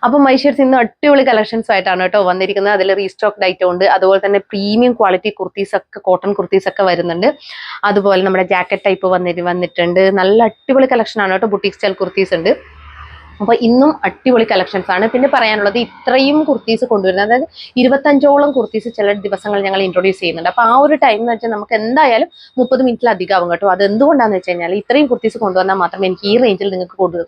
അപ്പോൾ മൈഷേഴ്സ് ഇന്ന് അടിപൊളി കളക്ഷൻസ് ആയിട്ടാണ് കേട്ടോ വന്നിരിക്കുന്നത്. അതിൽ റീസ്റ്റോക്ഡ് ഐറ്റം ഉണ്ട്, അതുപോലെ തന്നെ പ്രീമിയം ക്വാളിറ്റി കുർത്തീസ് ഒക്കെ, കോട്ടൺ കുർത്തീസ് ഒക്കെ വരുന്നുണ്ട്. അതുപോലെ നമ്മുടെ ജാക്കറ്റ് ടൈപ്പ് വന്നിട്ടുണ്ട്. നല്ല അടിപൊളി കളക്ഷൻ ആണ് കേട്ടോ. ബുട്ടീക് സ്റ്റൈൽ കുർത്തീസ് ഉണ്ട്. അപ്പോൾ ഇന്നും അടിപൊളി കളക്ഷൻസ് ആണ്. പിന്നെ പറയാനുള്ളത്, ഇത്രയും കുർത്തീസ് കൊണ്ടുവരുന്നത്, അതായത് 25ഓളം കുർത്തീസ് ചില ദിവസങ്ങൾ ഞങ്ങൾ ഇൻട്രൊഡ്യൂസ് ചെയ്യുന്നുണ്ട്. അപ്പോൾ ആ ഒരു ടൈം എന്ന് വെച്ചാൽ നമുക്ക് എന്തായാലും 30 മിനിറ്റിലധികം ആവും കേട്ടോ. അത് എന്തുകൊണ്ടാണെന്ന് വെച്ച് കഴിഞ്ഞാൽ ഇത്രയും കുർത്തീസ് കൊണ്ടുവന്നാൽ മാത്രമേ എനിക്ക് ഈ റേഞ്ചിൽ നിങ്ങൾക്ക്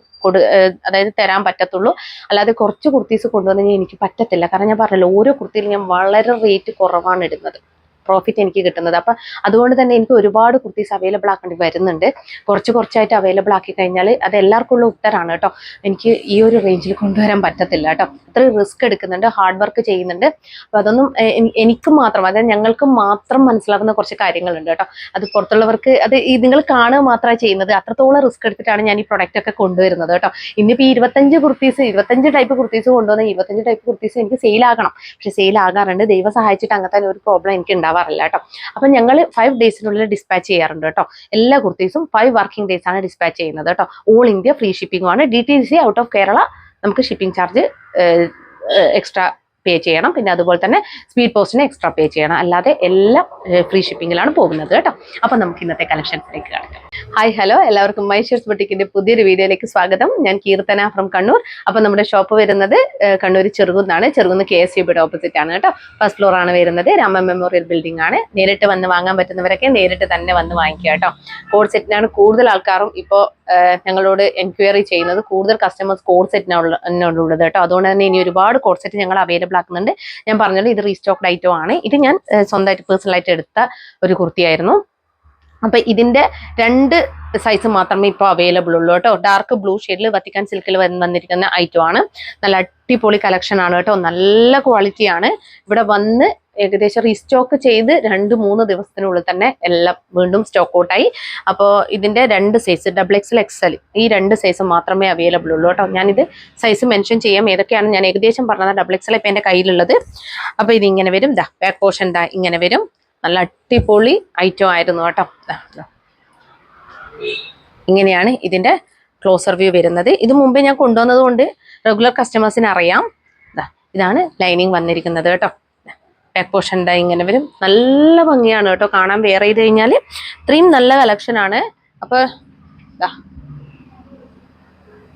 അതായത് തരാൻ പറ്റത്തുള്ളൂ. അല്ലാതെ കുറച്ച് കുർത്തീസ് കൊണ്ടുവന്നു എനിക്ക് പറ്റത്തില്ല. കാരണം ഞാൻ പറഞ്ഞല്ലോ, ഓരോ കുർത്തിയിലും ഞാൻ വളരെ റേറ്റ് കുറവാണ് ഇടുന്നത്, പ്രോഫിറ്റ് എനിക്ക് കിട്ടുന്നത്. അപ്പം അതുകൊണ്ട് തന്നെ എനിക്ക് ഒരുപാട് കുർത്തീസ് അവൈലബിൾ ആക്കേണ്ടി വരുന്നുണ്ട്. കുറച്ചായിട്ട് അവൈലബിൾ ആക്കി കഴിഞ്ഞാൽ അത് എല്ലാവർക്കും ഉള്ള ഉത്തരമാണ് കേട്ടോ. എനിക്ക് ഈ ഒരു റേഞ്ചിൽ കൊണ്ടുവരാൻ പറ്റത്തില്ല കേട്ടോ. അത്രയും റിസ്ക് എടുക്കുന്നുണ്ട്, ഹാർഡ് വർക്ക് ചെയ്യുന്നുണ്ട്. അപ്പോൾ അതൊന്നും എനിക്ക് മാത്രം, അതായത് ഞങ്ങൾക്ക് മാത്രം മനസ്സിലാവുന്ന കുറച്ച് കാര്യങ്ങളുണ്ട് കേട്ടോ. അത് പുറത്തുള്ളവർക്ക് അത് നിങ്ങൾ കാണുക മാത്രമാണ് ചെയ്യുന്നത്. അത്രത്തോളം റിസ്ക് എടുത്തിട്ടാണ് ഞാൻ ഈ പ്രൊഡക്റ്റ് ഒക്കെ കൊണ്ടുവരുന്നത് കേട്ടോ. ഇന്നിപ്പോൾ 25 ടൈപ്പ് കുർത്തീസ് കൊണ്ടുവന്ന 25 ടൈപ്പ് കുർത്തീസ് എനിക്ക് സെയിൽ ആകണം. പക്ഷെ സെയിൽ ആകാറുണ്ട്. ദൈവം സഹായിച്ചിട്ട് അങ്ങനത്തെ ഒരു പ്രോബ്ലം എനിക്ക് ഉണ്ടാവാറില്ല കേട്ടോ. അപ്പം ഞങ്ങൾ 5 ഡേയ്സിനുള്ളിൽ ഡിസ്പാച്ച് ചെയ്യാറുണ്ട് കേട്ടോ. എല്ലാ കുർത്തീസും 5 വർക്കിംഗ് ഡേയ്സ് ആണ് ഡിസ്പാച്ച് ചെയ്യുന്നത് കേട്ടോ. ഓൾ ഇന്ത്യ ഫ്രീ ഷിപ്പിംഗ് ആണ്. DTC ഔട്ട് ഓഫ് കേരള നമുക്ക് ഷിപ്പിംഗ് ചാർജ് എക്സ്ട്രാ പേ ചെയ്യണം. പിന്നെ അതുപോലെ തന്നെ സ്പീഡ് പോസ്റ്റിന് എക്സ്ട്രാ പേ ചെയ്യണം. അല്ലാതെ എല്ലാം ഫ്രീ ഷിപ്പിങ്ങിലാണ് പോകുന്നത് കേട്ടോ. അപ്പം നമുക്ക് ഇന്നത്തെ കളക്ഷൻസിലേക്ക് കിടക്കാം. ഹായ് ഹലോ, എല്ലാവർക്കും മൈഷേഴ്സ് ബുട്ടീക്കിന്റെ പുതിയൊരു വീഡിയോയിലേക്ക് സ്വാഗതം. ഞാൻ കീർത്തന ഫ്രം കണ്ണൂർ. അപ്പം നമ്മുടെ ഷോപ്പ് വരുന്നത് കണ്ണൂർ ചെറുകുന്നാണ്. ചെറുകുന്ന് KSUBയുടെ ഓപ്പോസിറ്റ് ആണ് കേട്ടോ. ഫസ്റ്റ് ഫ്ലോർ ആണ് വരുന്നത്. രാമ മെമ്മോറിയൽ ബിൽഡിംഗ് ആണ്. നേരിട്ട് വന്ന് വാങ്ങാൻ പറ്റുന്നവരൊക്കെ നേരിട്ട് തന്നെ വന്ന് വാങ്ങിക്കുക കേട്ടോ. കോഡ് സെറ്റിനാണ് കൂടുതൽ ആൾക്കാരും ഇപ്പോൾ ഞങ്ങളോട് എൻക്വയറി ചെയ്യുന്നത്. കൂടുതൽ കസ്റ്റമേഴ്സ് കോഡ് സെറ്റിനുള്ളത് കേട്ടോ. അതുകൊണ്ട് തന്നെ ഇനി ഒരുപാട് കോഡ് സെറ്റ് ഞങ്ങൾ അവൈലബിൾ ആക്കുന്നുണ്ട്. ഞാൻ പറഞ്ഞല്ലോ, ഇത് റീസ്റ്റോക്ഡ് ഐറ്റം ആണ്. ഇത് ഞാൻ സ്വന്തമായിട്ട് പേഴ്സണലായിട്ട് എടുത്ത ഒരു കുർത്തിയായിരുന്നു. അപ്പൊ ഇതിന്റെ 2 സൈസ് മാത്രമേ ഇപ്പോൾ അവൈലബിൾ ഉള്ളൂ കേട്ടോ. ഡാർക്ക് ബ്ലൂ ഷെയ്ഡിൽ വത്തിക്കാൻ സിൽക്കിൽ വന്നിരിക്കുന്ന ഐറ്റം ആണ്. നല്ല അടിപൊളി കളക്ഷൻ ആണ് കേട്ടോ. നല്ല ക്വാളിറ്റിയാണ്. ഇവിടെ വന്ന് ഏകദേശം റീസ്റ്റോക്ക് ചെയ്ത് 2-3 ദിവസത്തിനുള്ളിൽ തന്നെ എല്ലാം വീണ്ടും സ്റ്റോക്ക് ഔട്ടായി. അപ്പോൾ ഇതിന്റെ 2 സൈസ് XXL, XL ഈ 2 സൈസ് മാത്രമേ അവൈലബിൾ ഉള്ളൂ കേട്ടോ. ഞാനിത് സൈസ് മെൻഷൻ ചെയ്യാം ഏതൊക്കെയാണ് ഞാൻ ഏകദേശം പറഞ്ഞത്. XXL ഇപ്പം എൻ്റെ കയ്യിലുള്ളത്. അപ്പോൾ ഇതിങ്ങനെ വരും. ബാക്ക് പോർഷൻ ഇങ്ങനെ വരും. നല്ല അടിപൊളി ഐറ്റം ആയിരുന്നു കേട്ടോ. ഇങ്ങനെയാണ് ഇതിന്റെ ക്ലോസർ വ്യൂ വരുന്നത്. ഇത് മുമ്പേ ഞാൻ കൊണ്ടുവന്നത് കൊണ്ട് റെഗുലർ കസ്റ്റമേഴ്സിന് അറിയാം. ഇതാണ് ലൈനിങ് വന്നിരിക്കുന്നത് കേട്ടോ. ബാക്ക് പോർഷൻ ഇങ്ങനെ വരും. നല്ല ഭംഗിയാണ് കേട്ടോ കാണാൻ. വെയർ ചെയ്ത് കഴിഞ്ഞാൽ ഇത്രയും നല്ല കളക്ഷൻ ആണ്. അപ്പൊ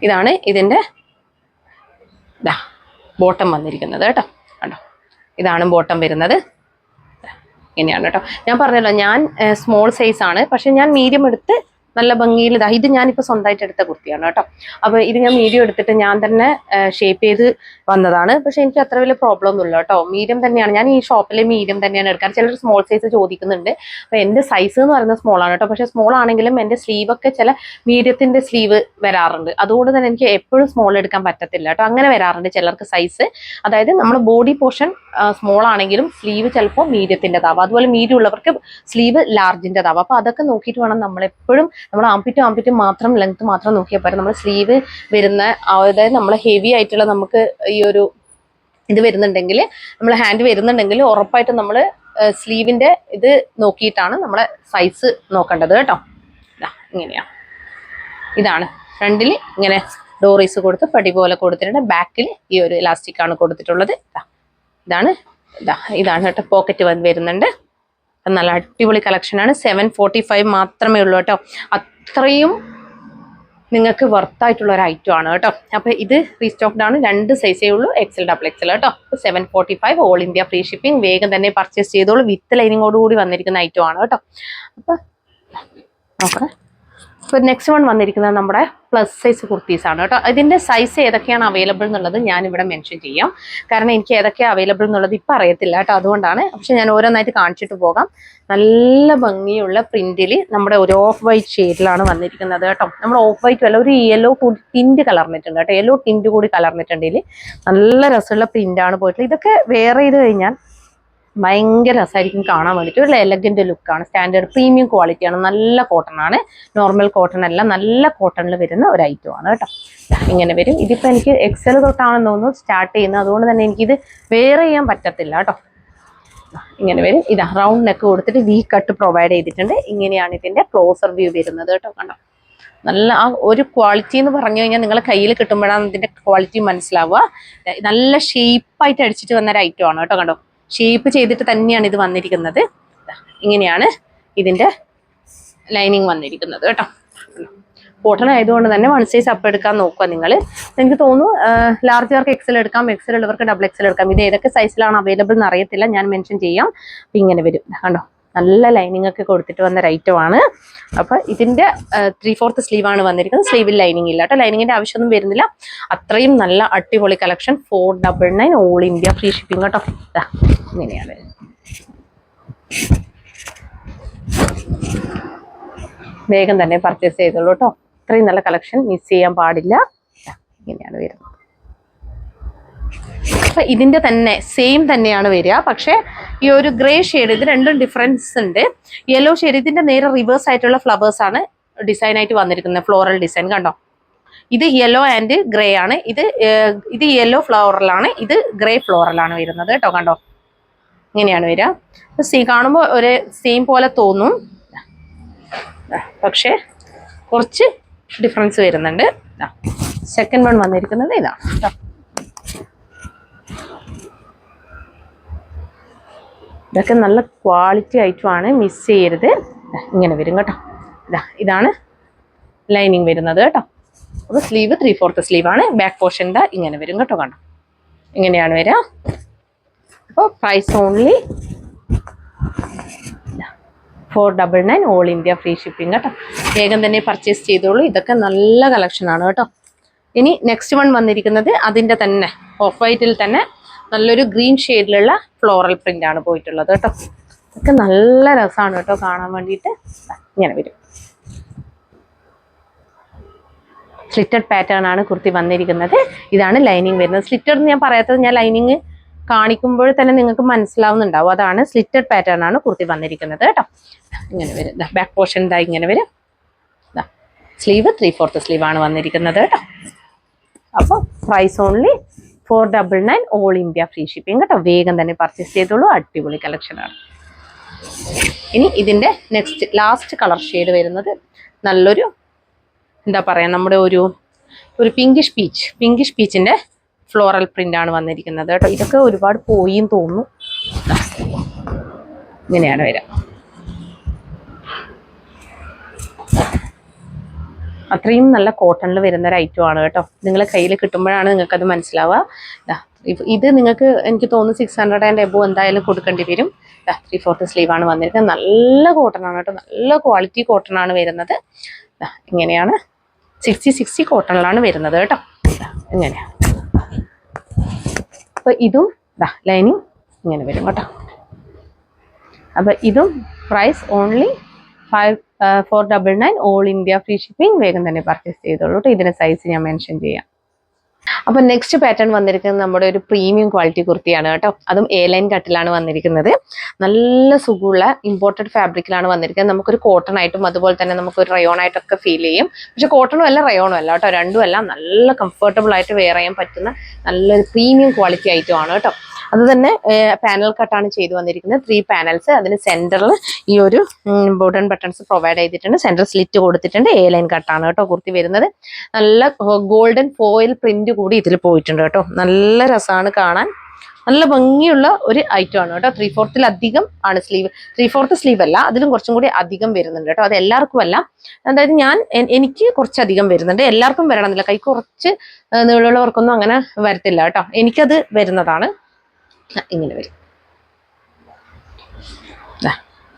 ഇതാണ് ഇതിന്റെ ബോട്ടം വന്നിരിക്കുന്നത് കേട്ടോ. കണ്ടോ, ഇതാണ് ബോട്ടം വരുന്നത്. ഇങ്ങനെയാണ് കേട്ടോ. ഞാൻ പറഞ്ഞല്ലോ, ഞാൻ സ്മോൾ സൈസ് ആണ്. പക്ഷെ ഞാൻ മീഡിയം എടുത്ത് നല്ല ഭംഗിയിൽ ഇത് ഞാനിപ്പോൾ സ്വന്തമായിട്ട് എടുത്ത കുർത്തിയാണ് കേട്ടോ. അപ്പോൾ ഇത് ഞാൻ മീഡിയം എടുത്തിട്ട് ഞാൻ തന്നെ ഷേപ്പ് ചെയ്ത് വന്നതാണ്. പക്ഷെ എനിക്ക് അത്ര വലിയ പ്രോബ്ലം ഒന്നുമില്ല കേട്ടോ. മീഡിയം തന്നെയാണ് ഞാൻ ഈ ഷോപ്പിലെ മീഡിയം തന്നെയാണ് എടുക്കാറ്. ചിലർ സ്മോൾ സൈസ് ചോദിക്കുന്നുണ്ട്. അപ്പോൾ എൻ്റെ സൈസ് എന്ന് പറയുന്നത് സ്മോൾ ആണ് കേട്ടോ. പക്ഷേ സ്മോൾ ആണെങ്കിലും എൻ്റെ സ്ലീവൊക്കെ ചില മീഡിയത്തിൻ്റെ സ്ലീവ് വരാറുണ്ട്. അതുകൊണ്ട് തന്നെ എനിക്ക് എപ്പോഴും സ്മോൾ എടുക്കാൻ പറ്റത്തില്ല കേട്ടോ. അങ്ങനെ വരാറുണ്ട് ചിലർക്ക് സൈസ്. അതായത് നമ്മൾ ബോഡി പോർഷൻ സ്മോൾ ആണെങ്കിലും സ്ലീവ് ചിലപ്പോൾ മീഡിയത്തിൻ്റെതാവും. അതുപോലെ മീഡിയം ഉള്ളവർക്ക് സ്ലീവ് ലാർജിൻ്റെതാവും. അപ്പോൾ അതൊക്കെ നോക്കിയിട്ട് വേണം നമ്മളെപ്പോഴും നമ്മൾ ആംപിറ്റ് മാത്രം ലെങ്ത് മാത്രം നോക്കിയാൽ പോരാ. നമ്മൾ സ്ലീവ് വരുന്ന അതായത് നമ്മൾ ഹെവി ആയിട്ടുള്ള നമുക്ക് ഈ ഒരു ഇത് വരുന്നുണ്ടെങ്കിൽ, നമ്മൾ ഹാൻഡ് വരുന്നുണ്ടെങ്കിൽ ഉറപ്പായിട്ടും നമ്മൾ സ്ലീവിന്റെ ഇത് നോക്കിയിട്ടാണ് നമ്മളെ സൈസ് നോക്കേണ്ടത് കേട്ടോ. ഇങ്ങനെയാ, ഇതാണ് ഫ്രണ്ടിൽ ഇങ്ങനെ ഡോറീസ് കൊടുത്ത് പടി പോലെ കൊടുത്തിട്ടുണ്ട്. ബാക്കിൽ ഈ ഒരു ഇലാസ്റ്റിക് ആണ് കൊടുത്തിട്ടുള്ളത്. ഇതാണ് കേട്ടോ. പോക്കറ്റ് വരുന്നുണ്ട്. നല്ല അടിപൊളി കളക്ഷനാണ്. 745 മാത്രമേ ഉള്ളൂ കേട്ടോ. അത്രയും നിങ്ങൾക്ക് വർത്തായിട്ടുള്ള ഒരു ഐറ്റം ആണ് കേട്ടോ. അപ്പോൾ ഇത് റീസ്റ്റോക്ഡ് ആണ്. 2 സൈസേ ഉള്ളൂ, XL, XXL കേട്ടോ. 745 ഓൾ ഇന്ത്യ ഫ്രീ ഷിപ്പിംഗ്. വേഗം തന്നെ പർച്ചേസ് ചെയ്തോളൂ. വിത്ത് ലൈനിങ്ങോടുകൂടി വന്നിരിക്കുന്ന ഐറ്റം ആണ് കേട്ടോ. അപ്പോൾ നോക്കണേ. അപ്പോൾ നെക്സ്റ്റ് വൺ വന്നിരിക്കുന്നത് നമ്മുടെ പ്ലസ് സൈസ് കുർത്തീസ് ആണ് കേട്ടോ. ഇതിൻ്റെ സൈസ് ഏതൊക്കെയാണ് അവൈലബിൾ എന്നുള്ളത് ഞാനിവിടെ മെൻഷൻ ചെയ്യാം. കാരണം എനിക്ക് ഏതൊക്കെയാണ് അവൈലബിൾ എന്നുള്ളത് ഇപ്പം അറിയത്തില്ല കേട്ടോ. അതുകൊണ്ടാണ്. പക്ഷെ ഞാൻ ഓരോന്നായിട്ട് കാണിച്ചിട്ട് പോകാം. നല്ല ഭംഗിയുള്ള പ്രിന്റിൽ നമ്മുടെ ഒരു ഓഫ് വൈറ്റ് ഷെയ്ഡിലാണ് വന്നിരിക്കുന്നത് കേട്ടോ. നമ്മൾ ഓഫ് വൈറ്റ് അല്ല, ഒരു യെല്ലോ കൂടി ടിൻറ്റ് കലർന്നിട്ടുണ്ട് കേട്ടോ. യെല്ലോ ടിൻറ്റ് കൂടി കലർന്നിട്ടുണ്ട്. ഇതിൽ നല്ല രസമുള്ള പ്രിന്റാണ് പോയിട്ടുള്ളത്. ഇതൊക്കെ വെയർ ചെയ്ത് കഴിഞ്ഞാൽ ഭയങ്കര രസമായിരിക്കും കാണാൻ വേണ്ടിയിട്ട്. ഒരു എലഗന്റ് ലുക്കാണ്. സ്റ്റാൻഡേർഡ് പ്രീമിയം ക്വാളിറ്റിയാണ്. നല്ല കോട്ടൺ ആണ്, നോർമൽ കോട്ടൺ അല്ല, നല്ല കോട്ടണിൽ വരുന്ന ഒരു ഐറ്റം ആണ് കേട്ടോ. ഇങ്ങനെ വരും. ഇതിപ്പോൾ എനിക്ക് XL തൊട്ടാണെന്ന് തോന്നുന്നു സ്റ്റാർട്ട് ചെയ്യുന്നത്. അതുകൊണ്ട് തന്നെ എനിക്കിത് വെയർ ചെയ്യാൻ പറ്റത്തില്ല കേട്ടോ. ഇങ്ങനെ വരും. റൗണ്ട് നെക്ക് കൊടുത്തിട്ട് V കട്ട് പ്രൊവൈഡ് ചെയ്തിട്ടുണ്ട്. ഇങ്ങനെയാണ് ഇതിന്റെ ക്ലോസർ വ്യൂ വരുന്നത് കേട്ടോ. കണ്ടോ, നല്ല ആ ഒരു ക്വാളിറ്റി എന്ന് പറഞ്ഞു കഴിഞ്ഞാൽ നിങ്ങളെ കയ്യിൽ കിട്ടുമ്പോഴാണ് ഇതിന്റെ ക്വാളിറ്റി മനസ്സിലാവുക. നല്ല ഷേപ്പായിട്ട് അടിച്ചിട്ട് വന്ന ഒരു ഐറ്റം ആണ് കേട്ടോ. കണ്ടോ, ഷേപ്പ് ചെയ്തിട്ട് തന്നെയാണ് ഇത് വന്നിരിക്കുന്നത്. ഇങ്ങനെയാണ് ഇതിന്റെ ലൈനിങ് വന്നിരിക്കുന്നത് കേട്ടോ. കോട്ടൺ ആയതുകൊണ്ട് തന്നെ 1 സൈസ് അപ്പ് എടുക്കാൻ നോക്കുക നിങ്ങൾ. എനിക്ക് തോന്നുന്നു ലാർജുകാർക്ക് എക്സൽ എടുക്കാം, എക്സൽ ഉള്ളവർക്ക് ഡബിൾ എക്സൽ എടുക്കാം. ഇത് ഏതൊക്കെ സൈസിലാണ് അവൈലബിൾ എന്ന് അറിയത്തില്ല, ഞാൻ മെൻഷൻ ചെയ്യാം. അപ്പം ഇങ്ങനെ വരും കണ്ടോ, നല്ല ലൈനിങ് ഒക്കെ കൊടുത്തിട്ട് വന്ന ഐറ്റം ആണ്. അപ്പൊ ഇതിന്റെ 3/4 സ്ലീവ് ആണ് വന്നിരിക്കുന്നത്. സ്ലീവിൽ ലൈനിങ് ഇല്ല കേട്ടോ, ലൈനിങ്ങിന്റെ ആവശ്യമൊന്നും വരുന്നില്ല. അത്രയും നല്ല അടിപൊളി collection. 499 all India free shipping കേട്ടോ. ഇങ്ങനെയാണ് വേഗം തന്നെ പർച്ചേസ് ചെയ്തോളൂ കേട്ടോ. ഇത്രയും നല്ല കളക്ഷൻ മിസ് ചെയ്യാൻ പാടില്ല. ഇങ്ങനെയാണ് വരുന്നത്. അപ്പൊ ഇതിന്റെ തന്നെ സെയിം തന്നെയാണ് വരിക, പക്ഷെ ഈ ഒരു ഗ്രേ ഷെയ്ഡ്, ഇത് രണ്ടും ഡിഫറൻസ് ഉണ്ട്. യെല്ലോ ഷെയ്ഡ് ഇതിന്റെ നേരെ റിവേഴ്സ് ആയിട്ടുള്ള ഫ്ലവേഴ്സ് ആണ് ഡിസൈൻ ആയിട്ട് വന്നിരിക്കുന്നത്, ഫ്ലോറൽ ഡിസൈൻ കണ്ടോ. ഇത് യെല്ലോ ആൻഡ് ഗ്രേ ആണ്. ഇത് യെല്ലോ ഫ്ലോറലാണ്, ഇത് ഗ്രേ ഫ്ലോറലാണ് വരുന്നത് കേട്ടോ. കണ്ടോ, ഇങ്ങനെയാണ് വരിക. കാണുമ്പോൾ ഒരു സെയിം പോലെ തോന്നും, പക്ഷെ കുറച്ച് ഡിഫറൻസ് വരുന്നുണ്ട്. സെക്കൻഡ് വൺ വന്നിരിക്കുന്നത് ഇതാണ് കേട്ടോ. ഇതൊക്കെ നല്ല ക്വാളിറ്റി ഐറ്റമാണ്, മിസ് ചെയ്യരുത്. ഇങ്ങനെ വരും കേട്ടോ. ഇതാണ് ലൈനിങ് വരുന്നത് കേട്ടോ. അപ്പോൾ സ്ലീവ് 3/4 സ്ലീവ് ആണ്. ബാക്ക് പോർഷൻ്റെ ഇങ്ങനെ വരും കേട്ടോ. കണ്ടോ, ഇങ്ങനെയാണ് വരിക. അപ്പോൾ price only 499 all India free shipping കേട്ടോ. വേഗം തന്നെ പർച്ചേസ് ചെയ്തോളൂ. ഇതൊക്കെ നല്ല കളക്ഷനാണ് കേട്ടോ. ഇനി നെക്സ്റ്റ് വൺ വന്നിരിക്കുന്നത് അതിൻ്റെ തന്നെ ഓഫ് വൈറ്റിൽ തന്നെ നല്ലൊരു ഗ്രീൻ ഷെയ്ഡിലുള്ള ഫ്ലോറൽ പ്രിന്റ് ആണ് പോയിട്ടുള്ളത് കേട്ടോ. ഇതൊക്കെ നല്ല രസമാണ് കേട്ടോ കാണാൻ വേണ്ടിയിട്ട്. ഇങ്ങനെ വരും. സ്ലിറ്റഡ് പാറ്റേൺ ആണ് കുർത്തി വന്നിരിക്കുന്നത്. ഇതാണ് ലൈനിങ് വരുന്നത്. സ്ലിറ്റഡ് എന്ന് ഞാൻ പറയാത്തത്, ഞാൻ ലൈനിങ് കാണിക്കുമ്പോൾ തന്നെ നിങ്ങൾക്ക് മനസ്സിലാവുന്നുണ്ടാവും. അതാണ് സ്ലിറ്റഡ് പാറ്റേൺ ആണ് കുർത്തി വന്നിരിക്കുന്നത് കേട്ടോ. ഇങ്ങനെ വരും. ബാക്ക് പോർഷൻ ഇതാ ഇങ്ങനെ വരും. സ്ലീവ് 3/4 സ്ലീവ് ആണ് വന്നിരിക്കുന്നത് കേട്ടോ. അപ്പോൾ price only 499 all India free shipping കേട്ടോ. വേഗം തന്നെ പർച്ചേസ് ചെയ്തോളൂ. അടിപൊളി കളക്ഷനാണ്. ഇനി ഇതിന്റെ നെക്സ്റ്റ് ലാസ്റ്റ് കളർ ഷെയ്ഡ് വരുന്നത് നല്ലൊരു എന്താ പറയാ, നമ്മുടെ ഒരു പിങ്കിഷ് പീച്ചിന്റെ ഫ്ലോറൽ പ്രിന്റ് ആണ് വന്നിരിക്കുന്നത് കേട്ടോ. ഇതൊക്കെ ഒരുപാട് പോയിന്ന് തോന്നുന്നു. ഇങ്ങനെയാണ് വരിക. അത്രയും നല്ല കോട്ടണിൽ വരുന്ന ഒരു ഐറ്റം ആണ് കേട്ടോ. നിങ്ങളെ കയ്യിൽ കിട്ടുമ്പോഴാണ് നിങ്ങൾക്ക് അത് മനസ്സിലാവുക. ഇത് നിങ്ങൾക്ക് എനിക്ക് തോന്നുന്നു 600 ആൻഡ് എബോ എന്തായാലും കൊടുക്കേണ്ടി വരും. 3/4 സ്ലീവ് ആണ് വന്നിരിക്കുന്നത്. നല്ല കോട്ടൺ ആണ് കേട്ടോ, നല്ല ക്വാളിറ്റി കോട്ടൺ ആണ് വരുന്നത്. ഇങ്ങനെയാണ് 60 കോട്ടണിലാണ് വരുന്നത് കേട്ടോ. ഇങ്ങനെയാണ്. അപ്പൊ ഇതും ലൈനിങ് ഇങ്ങനെ വരും കേട്ടോ. അപ്പൊ ഇതും price only 499 all India free shipping. വേഗം തന്നെ പർച്ചേസ് ചെയ്തോളൂ കേട്ടോ. ഇതിന്റെ സൈസ് ഞാൻ മെൻഷൻ ചെയ്യാം. അപ്പൊ നെക്സ്റ്റ് പാറ്റേൺ വന്നിരിക്കുന്നത് നമ്മുടെ ഒരു പ്രീമിയം ക്വാളിറ്റി കുർത്തിയാണ് കേട്ടോ. അതും എ ലൈൻ കട്ടിലാണ് വന്നിരിക്കുന്നത്. നല്ല സുഖമുള്ള ഇമ്പോർട്ടഡ് ഫാബ്രിക്കിലാണ് വന്നിരിക്കുന്നത്. നമുക്കൊരു കോട്ടൺ ആയിട്ടും അതുപോലെ തന്നെ നമുക്കൊരു റയോൺ ആയിട്ടൊക്കെ ഫീൽ ചെയ്യും. പക്ഷെ കോട്ടണും അല്ല റയോണും അല്ല കേട്ടോ, രണ്ടും അല്ല. നല്ല കംഫർട്ടബിൾ ആയിട്ട് വെയർ ചെയ്യാൻ പറ്റുന്ന നല്ലൊരു പ്രീമിയം ക്വാളിറ്റി ഐറ്റം ആണ് കേട്ടോ. അത് തന്നെ പാനൽ കട്ടാണ് ചെയ്തു വന്നിരിക്കുന്നത്. 3 പാനൽസ്. അതിന് സെന്ററിൽ ഈ ഒരു ബോട്ടൺ ബട്ടൺസ് പ്രൊവൈഡ് ചെയ്തിട്ടുണ്ട്. സെന്റർ സ്ലിറ്റ് കൊടുത്തിട്ടുണ്ട്. എ ലൈൻ കട്ടാണ് കേട്ടോ കുർത്തി വരുന്നത്. നല്ല ഗോൾഡൻ ഫോയിൽ പ്രിന്റ് കൂടി ഇതിൽ പോയിട്ടുണ്ട് കേട്ടോ. നല്ല രസമാണ് കാണാൻ. നല്ല ഭംഗിയുള്ള ഒരു ഐറ്റം ആണ് കേട്ടോ. 3/4 അധികം ആണ് സ്ലീവ്. 3/4 സ്ലീവ് അല്ല, അതിലും കുറച്ചും കൂടി അധികം വരുന്നുണ്ട് കേട്ടോ. അത് എല്ലാവർക്കും അല്ല. അതായത് എനിക്ക് കുറച്ചധികം വരുന്നുണ്ട്. എല്ലാവർക്കും വരണമെന്നില്ല. കൈ കുറച്ച് നീളമുള്ളവർക്കൊന്നും അങ്ങനെ വരത്തില്ല കേട്ടോ. എനിക്കത് വരുന്നതാണ്. ഇങ്ങനെ വരും.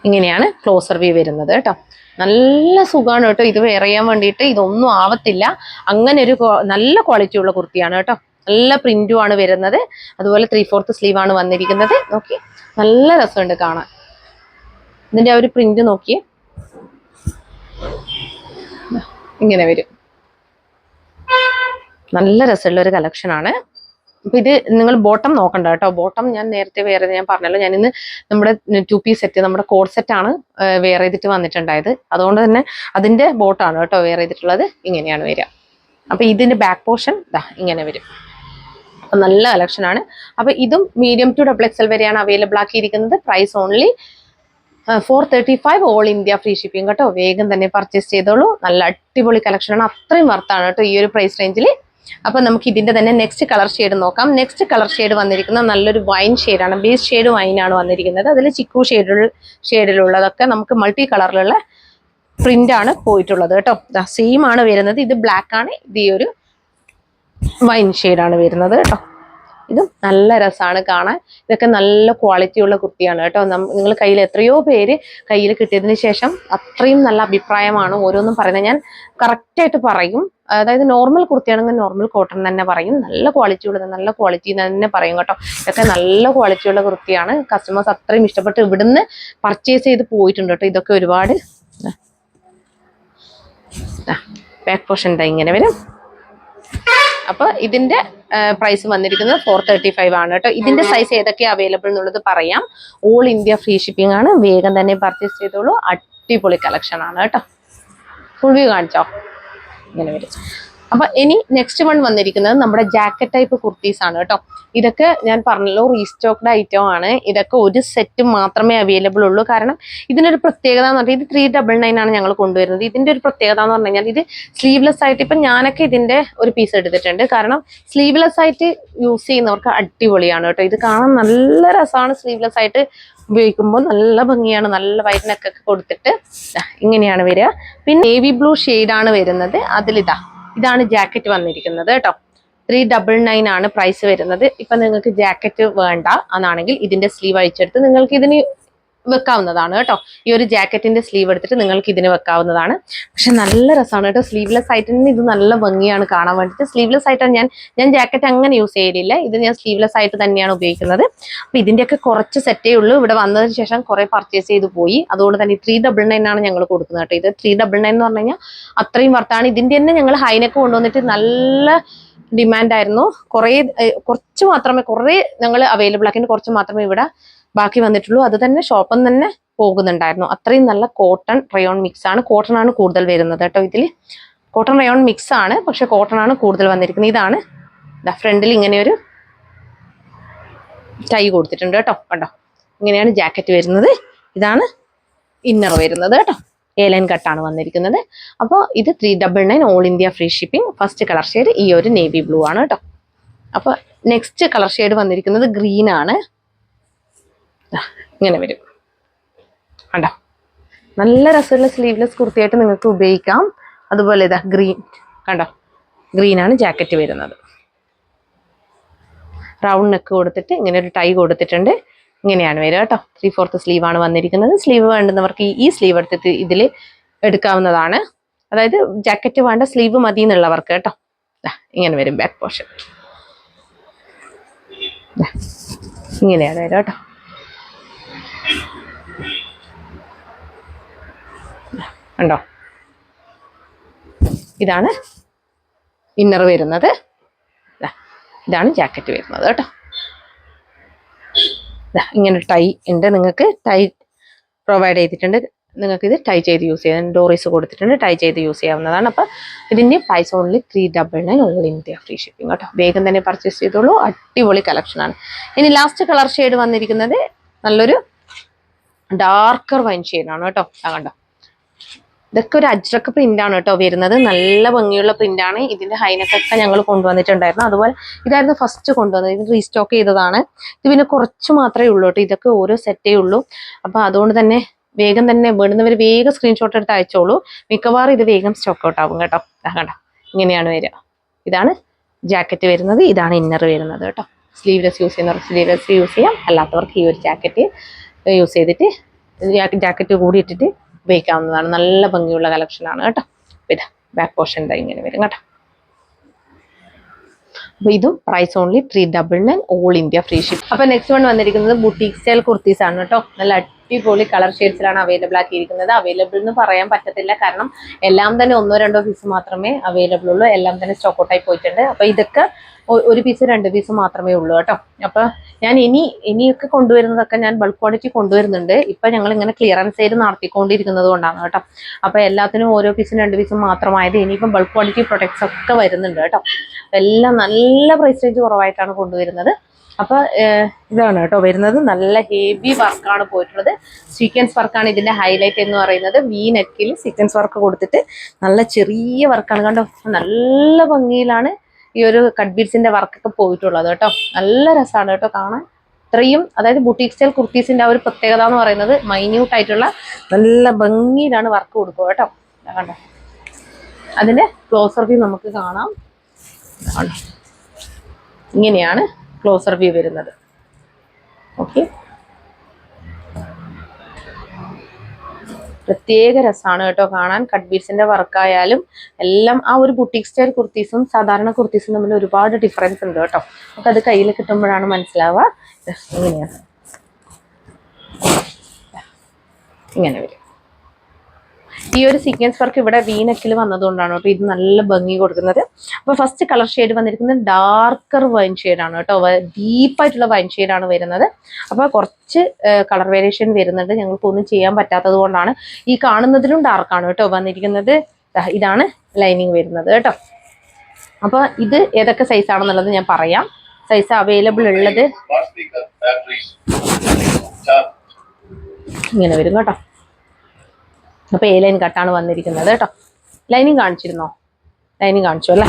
ഇങ്ങനെയാണ് ക്ലോസർ വ്യൂ വരുന്നത് കേട്ടോ. നല്ല സുഖമാണ് കേട്ടോ ഇത് വെയർ ചെയ്യാൻ വേണ്ടിയിട്ട്. ഇതൊന്നും ആവത്തില്ല. അങ്ങനെ ഒരു നല്ല ക്വാളിറ്റി ഉള്ള കുർത്തിയാണ് കേട്ടോ. നല്ല പ്രിന്റും ആണ് വരുന്നത്. അതുപോലെ 3/4 സ്ലീവ് ആണ് വന്നിരിക്കുന്നത്. നോക്കി, നല്ല രസമുണ്ട് കാണാൻ. ഇതിന്റെ ആ ഒരു പ്രിന്റ് നോക്കിയേ, ഇങ്ങനെ വരും. നല്ല രസമുള്ള ഒരു കളക്ഷൻ ആണ്. അപ്പൊ ഇത് നിങ്ങൾ ബോട്ടം നോക്കണ്ട കേട്ടോ. ബോട്ടം ഞാൻ നേരത്തെ വേറെ ഞാൻ പറഞ്ഞല്ലോ, ഞാൻ ഇന്ന് നമ്മുടെ 2 പീസ് സെറ്റ്, നമ്മുടെ കോഡ് സെറ്റ് ആണ് വെയർ ചെയ്തിട്ട് വന്നിട്ടുണ്ടായത്. അതുകൊണ്ട് തന്നെ അതിന്റെ ബോട്ടാണ് കേട്ടോ വെയർ ചെയ്തിട്ടുള്ളത്. ഇങ്ങനെയാണ് വരിക. അപ്പൊ ഇതിന്റെ ബാക്ക് പോർഷൻ ഇങ്ങനെ വരും. നല്ല കളക്ഷൻ ആണ്. അപ്പൊ ഇതും മീഡിയം ടു ഡബിൾ എക്സൽ വരെയാണ് അവൈലബിൾ ആക്കിയിരിക്കുന്നത്. Price only 435 all India free shipping കേട്ടോ. വേഗം തന്നെ പർച്ചേസ് ചെയ്തോളൂ. നല്ല അടിപൊളി കളക്ഷൻ ആണ്. അത്രയും വർത്താണ് കേട്ടോ ഈ ഒരു പ്രൈസ് റേഞ്ചിൽ. അപ്പൊ നമുക്ക് ഇതിന്റെ തന്നെ നെക്സ്റ്റ് കളർ ഷെയ്ഡ് നോക്കാം. നെക്സ്റ്റ് കളർ ഷെയ്ഡ് വന്നിരിക്കുന്ന നല്ലൊരു വൈൻ ഷെയ്ഡാണ്. ബേസ് ഷെയ്ഡ് വൈനാണ് വന്നിരിക്കുന്നത്. അതിൽ ചിക്കു ഷെയ്ഡിലുള്ളതൊക്കെ നമുക്ക് മൾട്ടി കളറിലുള്ള പ്രിന്റ് ആണ് പോയിട്ടുള്ളത് കേട്ടോ. സെയിം ആണ് വരുന്നത്. ഇത് ബ്ലാക്ക് ആണ്. ഇത് ഈ ഒരു വൈൻ ഷെയ്ഡാണ് വരുന്നത് കേട്ടോ. ഇതും നല്ല രസമാണ് കാണാൻ. ഇതൊക്കെ നല്ല ക്വാളിറ്റി ഉള്ള കുർത്തിയാണ് കേട്ടോ. നിങ്ങൾ കയ്യിൽ എത്രയോ പേര് കയ്യിൽ കിട്ടിയതിന് ശേഷം അത്രയും നല്ല അഭിപ്രായമാണ് ഓരോന്നും പറയുന്നത്. ഞാൻ കറക്റ്റായിട്ട് പറയും. അതായത് നോർമൽ കുർത്തിയാണെങ്കിൽ നോർമൽ കോട്ടൺ തന്നെ പറയും. നല്ല ക്വാളിറ്റി ഉള്ളത് നല്ല ക്വാളിറ്റി തന്നെ പറയും കേട്ടോ. ഇതൊക്കെ നല്ല ക്വാളിറ്റി ഉള്ള കുർത്തിയാണ്. കസ്റ്റമേഴ്സ് അത്രയും ഇഷ്ടപ്പെട്ട് ഇവിടുന്ന് പർച്ചേസ് ചെയ്ത് പോയിട്ടുണ്ട് കേട്ടോ. ഇതൊക്കെ ഒരുപാട് ബാക്ക് പോർഷൻ ഇങ്ങനെ വരും. അപ്പൊ ഇതിന്റെ പ്രൈസ് വന്നിരിക്കുന്നത് 435 ആണ് കേട്ടോ. ഇതിന്റെ സൈസ് ഏതൊക്കെ അവൈലബിൾ എന്നുള്ളത് പറയാം. ഓൾ ഇന്ത്യ ഫ്രീ ഷിപ്പിംഗ് ആണ്. വേഗം തന്നെ പർച്ചേസ് ചെയ്തോളൂ. അടിപൊളി കളക്ഷൻ ആണ് കേട്ടോ. ഫുൾ വ്യൂ കാണിച്ചോ, ഇങ്ങനെ വരും. അപ്പൊ ഇനി നെക്സ്റ്റ് വൺ വന്നിരിക്കുന്നത് നമ്മുടെ ജാക്കറ്റ് ടൈപ്പ് കുർത്തീസ് ആണ് കേട്ടോ. ഇതൊക്കെ ഞാൻ പറഞ്ഞല്ലോ റീസ്റ്റോക്ഡ് ഐറ്റം ആണ്. ഇതൊക്കെ ഒരു സെറ്റ് മാത്രമേ അവൈലബിൾ ഉള്ളൂ. കാരണം ഇതിനൊരു പ്രത്യേകത എന്ന് പറഞ്ഞാൽ ഇത് 399 ആണ് ഞങ്ങൾ കൊണ്ടുവരുന്നത്. ഇതിന്റെ ഒരു പ്രത്യേകത എന്ന് പറഞ്ഞു കഴിഞ്ഞാൽ ഇത് സ്ലീവ്ലെസ് ആയിട്ട്, ഇപ്പൊ ഞാനൊക്കെ ഇതിന്റെ ഒരു പീസ് എടുത്തിട്ടുണ്ട്. കാരണം സ്ലീവ്ലെസ് ആയിട്ട് യൂസ് ചെയ്യുന്നവർക്ക് അടിപൊളിയാണ് കേട്ടോ. ഇത് കാണാൻ നല്ല രസമാണ്. സ്ലീവ്ലെസ് ആയിട്ട് ഉപയോഗിക്കുമ്പോൾ നല്ല ഭംഗിയാണ്. നല്ല വൈറ്റ് നെക്കൊക്കെ കൊടുത്തിട്ട് ഇങ്ങനെയാണ് വരിക. പിന്നെ നേവി ബ്ലൂ ഷെയ്ഡാണ് വരുന്നത്. ഇതാണ് ജാക്കറ്റ് വന്നിരിക്കുന്നത് കേട്ടോ. 399 ആണ് പ്രൈസ് വരുന്നത്. ഇപ്പൊ നിങ്ങൾക്ക് ജാക്കറ്റ് വേണ്ട എന്നാണെങ്കിൽ ഇതിന്റെ സ്ലീവ് അഴിച്ചെടുത്ത് നിങ്ങൾക്ക് ഇതിന് വെക്കാവുന്നതാണ് കേട്ടോ. ഈ ഒരു ജാക്കറ്റിന്റെ സ്ലീവ് എടുത്തിട്ട് നിങ്ങൾക്ക് ഇതിന് വെക്കാവുന്നതാണ്. പക്ഷെ നല്ല രസമാണ് കേട്ടോ. സ്ലീവ്ലെസ് ആയിട്ട് തന്നെ ഇത് നല്ല ഭംഗിയാണ് കാണാൻ വേണ്ടിയിട്ട്. സ്ലീവ്ലെസ് ആയിട്ടാണ് ഞാൻ ജാക്കറ്റ് അങ്ങനെ യൂസ് ചെയ്തില്ല. ഇത് ഞാൻ സ്ലീവ്ലെസ് ആയിട്ട് തന്നെയാണ് ഉപയോഗിക്കുന്നത്. അപ്പൊ ഇതിന്റെയൊക്കെ കുറച്ച് സെറ്റേ ഉള്ളൂ. ഇവിടെ വന്നതിന് ശേഷം കുറെ പർച്ചേസ് ചെയ്ത് പോയി. അതുകൊണ്ട് തന്നെ 399 ആണ് ഞങ്ങൾ കൊടുക്കുന്നത് കേട്ടോ. ഇത് 399 എന്ന് പറഞ്ഞു കഴിഞ്ഞാൽ അത്രയും വർത്താണ്. ഇതിന്റെ തന്നെ ഞങ്ങൾ ഹൈനെക്ക് കൊണ്ടുവന്നിട്ട് നല്ല ഡിമാൻഡ് ആയിരുന്നു. കുറച്ച് മാത്രമേ ഞങ്ങൾ അവൈലബിൾ ആക്കിയിട്ട് കുറച്ച് മാത്രമേ ഇവിടെ ബാക്കി വന്നിട്ടുള്ളൂ. അത് തന്നെ ഷോപ്പിൽ നിന്ന് തന്നെ പോകുന്നുണ്ടായിരുന്നു. അത്രയും നല്ല കോട്ടൺ റയോൺ മിക്സ് ആണ്. കോട്ടൺ ആണ് കൂടുതൽ വരുന്നത് കേട്ടോ. ഇതിൽ കോട്ടൺ റയോൺ മിക്സ് ആണ്, പക്ഷെ കോട്ടൺ ആണ് കൂടുതൽ വന്നിരിക്കുന്നത്. ഇതാണ് ഫ്രണ്ടിൽ ഇങ്ങനെ ഒരു ടൈ കൊടുത്തിട്ടുണ്ട് കേട്ടോ. കണ്ടോ, ഇങ്ങനെയാണ് ജാക്കറ്റ് വരുന്നത്. ഇതാണ് ഇന്നർ വരുന്നത് കേട്ടോ. A-line കട്ടാണ് വന്നിരിക്കുന്നത്. അപ്പോൾ ഇത് 399 all India free shipping. First colour shade ഈ ഒരു നേവി ബ്ലൂ ആണ് കേട്ടോ. അപ്പോൾ നെക്സ്റ്റ് കളർ ഷെയ്ഡ് വന്നിരിക്കുന്നത് ഗ്രീൻ ആണ്. ഇങ്ങനെ വരും കണ്ടോ. നല്ല രസമുള്ള സ്ലീവ്ലെസ് കുർത്തിയായിട്ട് നിങ്ങൾക്ക് ഉപയോഗിക്കാം. അതുപോലെ ഗ്രീൻ കണ്ടോ, ഗ്രീൻ ആണ് ജാക്കറ്റ് വരുന്നത്. റൗണ്ട് നെക്ക് കൊടുത്തിട്ട് ഇങ്ങനെ ഒരു ടൈ കൊടുത്തിട്ടുണ്ട്. ഇങ്ങനെയാണ് വരിക കേട്ടോ. 3/4 സ്ലീവ് ആണ് വന്നിരിക്കുന്നത്. സ്ലീവ് വേണ്ടുന്നവർക്ക് ഈ സ്ലീവ് എടുത്തിട്ട് ഇതിൽ എടുക്കാവുന്നതാണ്. അതായത് ജാക്കറ്റ് വേണ്ട സ്ലീവ് മതി എന്നുള്ളവർക്ക് കേട്ടോ. ഇങ്ങനെ വരും ബാക്ക് പോർഷൻ. ഇങ്ങനെയാണ് വരിക കേട്ടോ. കണ്ടോ, ഇതാണ് ഇന്നർ വരുന്നത്. ഇതാണ് ജാക്കറ്റ് വരുന്നത് കേട്ടോ. ഇങ്ങനെ ടൈ ഉണ്ട്. നിങ്ങൾക്ക് ടൈ പ്രൊവൈഡ് ചെയ്തിട്ടുണ്ട്. നിങ്ങൾക്ക് ഇത് ടൈ ചെയ്ത് യൂസ് ചെയ്യാൻ ഡോറീസ് കൊടുത്തിട്ടുണ്ട്. ടൈ ചെയ്ത് യൂസ് ചെയ്യാവുന്നതാണ്. അപ്പം ഇതിൻ്റെ price only 399 all India free shipping കേട്ടോ. വേഗം തന്നെ പർച്ചേസ് ചെയ്തോളൂ. അടിപൊളി കളക്ഷനാണ്. ഇനി ലാസ്റ്റ് കളർ ഷെയ്ഡ് വന്നിരിക്കുന്നത് നല്ലൊരു ഡാർക്കർ വൈൻ ഷെയ്ഡാണ് കേട്ടോ. കണ്ടോ, ഇതൊക്കെ ഒരു അജ്രക്ക് പ്രിന്റ് ആണ് കേട്ടോ വരുന്നത്. നല്ല ഭംഗിയുള്ള പ്രിന്റ് ആണ്. ഇതിന്റെ ഹൈനെക്കൊക്കെ ഞങ്ങൾ കൊണ്ടുവന്നിട്ടുണ്ടായിരുന്നു. അതുപോലെ ഇതായിരുന്നു ഫസ്റ്റ് കൊണ്ടുവന്നത്. ഇത് റീസ്റ്റോക്ക് ചെയ്തതാണ്. ഇത് പിന്നെ കുറച്ച് മാത്രമേ ഉള്ളൂ കേട്ടോ. ഇതൊക്കെ ഓരോ സെറ്റേ ഉള്ളൂ. അപ്പൊ അതുകൊണ്ട് തന്നെ വേഗം തന്നെ വേണ്ടുന്നവർ വേഗം സ്ക്രീൻഷോട്ട് എടുത്ത് അയച്ചോളൂ. മിക്കവാറും ഇത് വേഗം സ്റ്റോക്ക് ഔട്ട് ആവും കേട്ടോ. കണ്ടോ, ഇങ്ങനെയാണ് വരിക. ഇതാണ് ജാക്കറ്റ് വരുന്നത്. ഇതാണ് ഇന്നർ വരുന്നത് കേട്ടോ. സ്ലീവ്ലെസ് യൂസ് ചെയ്യുന്നവർക്ക് സ്ലീവ്ലെസ് യൂസ് ചെയ്യാം. അല്ലാത്തവർക്ക് ഈ ഒരു ജാക്കറ്റ് യൂസ് ചെയ്തിട്ട് ജാക്കറ്റ് കൂടി ഇട്ടിട്ട് ഉപയോഗിക്കാവുന്നതാണ്. നല്ല ഭംഗിയുള്ള കളക്ഷനാണ് കേട്ടോ. ഇതാ ബാക്ക് പോർഷൻ ഇങ്ങനെ വരും കേട്ടോ. അപ്പൊ ഇതും price only 399 all India free ship. അപ്പൊ നെക്സ്റ്റ് വൺ വന്നിരിക്കുന്നത് ബുട്ടീക് സ്റ്റൈൽ കുർത്തീസ് ആണ് കേട്ടോ. നല്ല അടിപൊളി കളർ ഷെയ്ഡ്സിലാണ് അവൈലബിൾ ആക്കിയിരിക്കുന്നത്. അവൈലബിൾ എന്ന് പറയാൻ പറ്റത്തില്ല. കാരണം എല്ലാം തന്നെ 1-2 പീസ് മാത്രമേ അവൈലബിൾ ഉള്ളൂ. എല്ലാം തന്നെ സ്റ്റോക്ക് ഔട്ട് ആയി പോയിട്ടുണ്ട്. അപ്പൊ ഇതൊക്കെ ഒരു പീസ് 2 പീസ് മാത്രമേ ഉള്ളൂ കേട്ടോ. അപ്പോൾ ഞാൻ ഇനിയൊക്കെ കൊണ്ടുവരുന്നതൊക്കെ ഞാൻ ബൾക്ക് ക്വാണ്ടിറ്റി കൊണ്ടുവരുന്നുണ്ട്. ഇപ്പം ഞങ്ങൾ ഇങ്ങനെ ക്ലിയറൻസ് സെയിൽ നടത്തിക്കൊണ്ടിരിക്കുന്നത് കൊണ്ടാണ് കേട്ടോ. അപ്പോൾ എല്ലാത്തിനും ഓരോ പീസും 2 പീസും മാത്രമായത് ഇനിയിപ്പം ബൾക്ക് ക്വാണ്ടിറ്റി പ്രൊഡക്ട്സ് ഒക്കെ വരുന്നുണ്ട് കേട്ടോ. എല്ലാം നല്ല പ്രൈസ് റേഞ്ച് കുറവായിട്ടാണ് കൊണ്ടുവരുന്നത്. അപ്പോൾ ഇതാണ് കേട്ടോ വരുന്നത്. നല്ല ഹെവി വർക്കാണ് പോയിട്ടുള്ളത്. സീക്വൻസ് വർക്കാണ് ഇതിൻ്റെ ഹൈലൈറ്റ് എന്ന് പറയുന്നത്. വി നെക്കിൽ സീക്വൻസ് വർക്ക് കൊടുത്തിട്ട് നല്ല ചെറിയ വർക്കാണ് കണ്ടോ. നല്ല ഭംഗിയിലാണ് ഈ ഒരു കട്ട് ബീഡ്സിൻ്റെ വർക്കൊക്കെ പോയിട്ടുള്ളത് കേട്ടോ. നല്ല രസമാണ് കേട്ടോ കാണാൻ. ഇത്രയും അതായത് ബുട്ടീക് സ്റ്റൈൽ കുർത്തീസിൻ്റെ ആ ഒരു പ്രത്യേകത എന്ന് പറയുന്നത് മൈന്യൂട്ട് ആയിട്ടുള്ള നല്ല ഭംഗിയിലാണ് വർക്ക് കൊടുക്കുക കേട്ടോ. കണ്ടോ അതിൻ്റെ ക്ലോസർ വ്യൂ നമുക്ക് കാണാം. ഇങ്ങനെയാണ് ക്ലോസർ വ്യൂ വരുന്നത്. ഓക്കെ, പ്രത്യേക രസമാണ് കേട്ടോ കാണാൻ. കട്ട് ബീഡ്സിന്റെ വർക്കായാലും എല്ലാം ആ ഒരു ബുട്ടീക് സ്റ്റൈൽ കുർത്തീസും സാധാരണ കുർത്തീസും തമ്മിൽ ഒരുപാട് ഡിഫറൻസ് ഉണ്ട് കേട്ടോ. നമുക്ക് അത് കയ്യിൽ കിട്ടുമ്പോഴാണ് മനസ്സിലാവുക. ഇങ്ങനെയാണ്, ഇങ്ങനെ വരും. ഈ ഒരു സീക്വൻസ് വർക്ക് ഇവിടെ വീനക്കിൽ വന്നതുകൊണ്ടാണ് കേട്ടോ ഇത് നല്ല ഭംഗി കൊടുക്കുന്നത്. അപ്പോൾ ഫസ്റ്റ് കളർ ഷെയ്ഡ് വന്നിരിക്കുന്നത് ഡാർക്കർ വൈൻ ഷെയ്ഡാണ് കേട്ടോ. ഡീപ്പായിട്ടുള്ള വൈൻ ഷെയ്ഡാണ് വരുന്നത്. അപ്പോൾ കുറച്ച് കളർ വേരിയേഷൻ വരുന്നുണ്ട്. ഞങ്ങൾക്കൊന്നും ചെയ്യാൻ പറ്റാത്തത് കൊണ്ടാണ്. ഈ കാണുന്നതിലും ഡാർക്കാണ് കേട്ടോ വന്നിരിക്കുന്നത്. ഇതാണ് ലൈനിങ് വരുന്നത് കേട്ടോ. അപ്പോൾ ഇത് ഏതൊക്കെ സൈസാണെന്നുള്ളത് ഞാൻ പറയാം. സൈസ് അവൈലബിൾ ഉള്ളത് ഇങ്ങനെ വരും കേട്ടോ. അപ്പോൾ എ ലൈൻ കട്ടാണ് വന്നിരിക്കുന്നത് കേട്ടോ. ലൈനിങ് കാണിച്ചിരുന്നോ? ലൈനിങ് കാണിച്ചു അല്ലേ.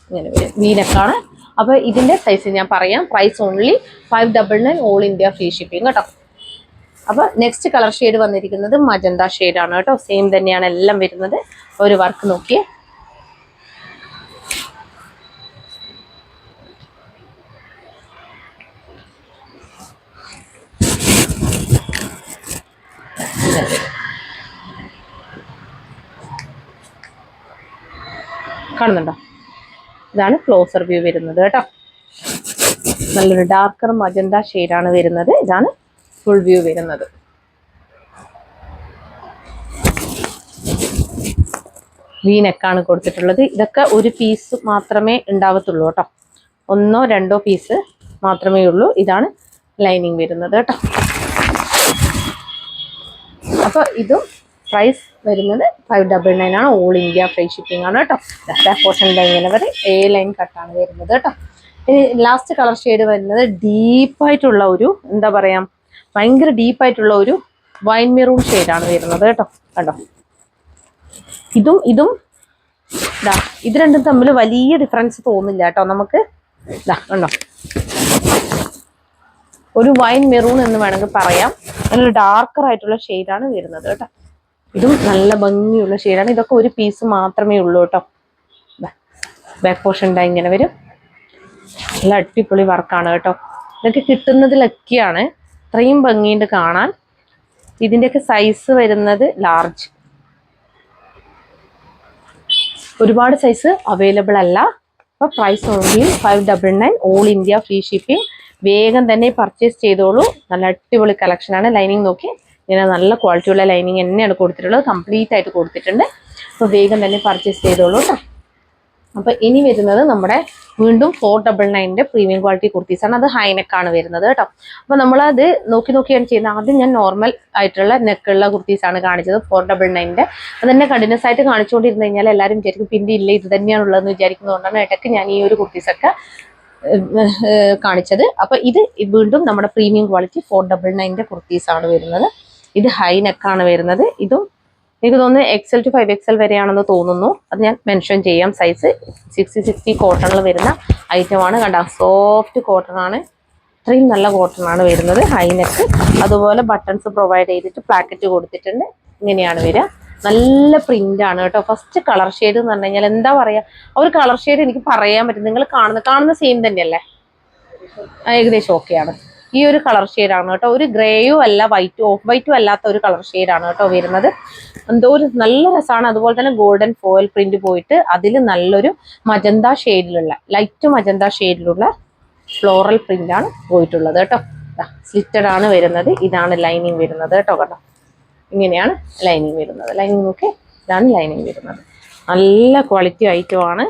ഇങ്ങനെ വരും, വീനക്കാണ്. അപ്പോൾ ഇതിൻ്റെ സൈസ് ഞാൻ പറയാം. Price only 599 all India free shipping കേട്ടോ. അപ്പോൾ നെക്സ്റ്റ് കളർ ഷെയ്ഡ് വന്നിരിക്കുന്നത് മജന്ത ഷെയ്ഡാണ് കേട്ടോ. സെയിം തന്നെയാണ് എല്ലാം വരുന്നത്. ഒരു വർക്ക് നോക്കിയേ. കാണുന്നുണ്ടോ? ഇതാണ് ക്ലോസർ വ്യൂ വരുന്നത് കേട്ടോ. നല്ലൊരു ഡാർക്കർ മജന്ത ഷെയ്ഡാണ് വരുന്നത്. ഇതാണ് ഫുൾ വ്യൂ വരുന്നത്. വീനെക്കാണ് കൊടുത്തിട്ടുള്ളത്. ഇതൊക്കെ ഒരു പീസ് മാത്രമേ ഉണ്ടാവത്തുള്ളൂ കേട്ടോ. 1 or 2 പീസ് മാത്രമേ ഉള്ളൂ. ഇതാണ് ലൈനിങ് വരുന്നത് കേട്ടോ. അപ്പോൾ ഇതും പ്രൈസ് വരുന്നത് 599 ആണ്. ഓൾ ഇന്ത്യ ഫ്രീ ഷിപ്പിംഗ് ആണ് കേട്ടോ. പോർഷൻ ഇങ്ങനെ വരെ എ ലൈൻ കട്ടാണ് വരുന്നത് കേട്ടോ. ഇനി ലാസ്റ്റ് കളർ ഷെയ്ഡ് വരുന്നത് ഡീപ്പായിട്ടുള്ള ഒരു എന്താ പറയുക, ഭയങ്കര ഡീപ്പായിട്ടുള്ള ഒരു വൈൻ മെറൂൺ ഷെയ്ഡാണ് വരുന്നത് കേട്ടോ. കണ്ടോ, ഇതും ഇത് രണ്ടും തമ്മിൽ വലിയ ഡിഫറൻസ് തോന്നില്ല കേട്ടോ നമുക്ക്. കണ്ടോ, ഒരു വൈൻ മെറൂൺ എന്ന് വേണമെങ്കിൽ പറയാം. നല്ലൊരു ഡാർക്കർ ആയിട്ടുള്ള ഷെയ്ഡാണ് വരുന്നത് കേട്ടോ. ഇതും നല്ല ഭംഗിയുള്ള ഷെയ്ഡാണ്. ഇതൊക്കെ ഒരു പീസ് മാത്രമേ ഉള്ളൂ കേട്ടോ. ബാക്ക് പോർഷൻ ഇങ്ങനെ വരും. നല്ല അടിപൊളി വർക്കാണ് കേട്ടോ. ഇതൊക്കെ കിട്ടുന്നതിലൊക്കെയാണ്. ഇത്രയും ഭംഗിയുണ്ട് കാണാൻ. ഇതിൻ്റെയൊക്കെ സൈസ് വരുന്നത് ലാർജ്. ഒരുപാട് സൈസ് അവൈലബിൾ അല്ല. അപ്പോൾ price only 599 all India free shipping. വേഗം തന്നെ പർച്ചേസ് ചെയ്തോളൂ. നല്ല അടിപൊളി കളക്ഷനാണ്. ലൈനിങ് നോക്കി, ഇങ്ങനെ നല്ല ക്വാളിറ്റിയുള്ള ലൈനിങ് തന്നെയാണ് കൊടുത്തിട്ടുള്ളത്. കംപ്ലീറ്റ് ആയിട്ട് കൊടുത്തിട്ടുണ്ട്. അപ്പോൾ വേഗം തന്നെ പർച്ചേസ് ചെയ്തോളൂ കേട്ടോ. അപ്പോൾ ഇനി വരുന്നത് നമ്മുടെ വീണ്ടും 499 പ്രീമിയം ക്വാളിറ്റി കുർത്തീസാണ്. അത് ഹൈനെക്കാണ് വരുന്നത് കേട്ടോ. അപ്പോൾ നമ്മളത് നോക്കിയാണ് ചെയ്യുന്നത്. ആദ്യം ഞാൻ നോർമൽ ആയിട്ടുള്ള നെക്കുള്ള കുർത്തീസാണ് കാണിച്ചത് 499. അത് തന്നെ കണ്ടിന്യൂസ് ആയിട്ട് കാണിച്ചുകൊണ്ടിരുന്നു കഴിഞ്ഞാൽ എല്ലാവരും വിചാരിക്കും പിന്നെ ഇല്ല ഇത് തന്നെയാണുള്ളതെന്ന് വിചാരിക്കുന്നതുകൊണ്ടാണ് ഇടയ്ക്ക് ഞാൻ ഈ ഒരു കുർത്തീസൊക്കെ കാണിച്ചത്. അപ്പോൾ ഇത് വീണ്ടും നമ്മുടെ പ്രീമിയം ക്വാളിറ്റി 499 കുർത്തീസാണ് വരുന്നത്. ഇത് ഹൈ നെക്കാണ് വരുന്നത്. ഇതും എനിക്ക് തോന്നുന്നു XL to 5XL വരെയാണെന്ന് തോന്നുന്നു. അത് ഞാൻ മെൻഷൻ ചെയ്യാം. സൈസ് 60 കോട്ടണിൽ വരുന്ന ഐറ്റമാണ്. കണ്ട, സോഫ്റ്റ് കോട്ടൺ ആണ്. ഇത്രയും നല്ല കോട്ടൺ ആണ് വരുന്നത്. ഹൈ നെക്ക്, അതുപോലെ ബട്ടൺസ് പ്രൊവൈഡ് ചെയ്തിട്ട് പ്ലാക്കറ്റ് കൊടുത്തിട്ടുണ്ട്. ഇങ്ങനെയാണ് വരിക. നല്ല പ്രിന്റ് ആണ് കേട്ടോ. ഫസ്റ്റ് കളർ ഷെയ്ഡ് എന്ന് പറഞ്ഞു കഴിഞ്ഞാൽ എന്താ പറയുക, ഒരു കളർ ഷെയ്ഡ് എനിക്ക് പറയാൻ പറ്റും. നിങ്ങൾ കാണുന്ന സെയിം തന്നെയല്ലേ? ഏകദേശം ഓക്കെയാണ്. ഈ ഒരു കളർ ഷെയ്ഡാണ് കേട്ടോ. ഒരു ഗ്രേയും അല്ല ഓഫ് വൈറ്റും അല്ലാത്ത ഒരു കളർ ഷെയ്ഡാണ് കേട്ടോ വരുന്നത്. എന്തോ ഒരു നല്ല രസമാണ്. അതുപോലെ തന്നെ ഗോൾഡൻ ഫോയിൽ പ്രിന്റ് പോയിട്ട് അതിൽ നല്ലൊരു മജന്ത ഷെയ്ഡിലുള്ള ലൈറ്റ് മജന്ത ഷെയ്ഡിലുള്ള ഫ്ലോറൽ പ്രിന്റ് ആണ് പോയിട്ടുള്ളത് കേട്ടോ. സ്ലിറ്റഡ് ആണ് വരുന്നത്. ഇതാണ് ലൈനിങ് വരുന്നത് കേട്ടോ. കേട്ടോ, ഇങ്ങനെയാണ് ലൈനിങ് വരുന്നത്. ലൈനിങ് നോക്കി, ഇതാണ് ലൈനിങ് വരുന്നത്. നല്ല ക്വാളിറ്റി ഐറ്റമാണ്.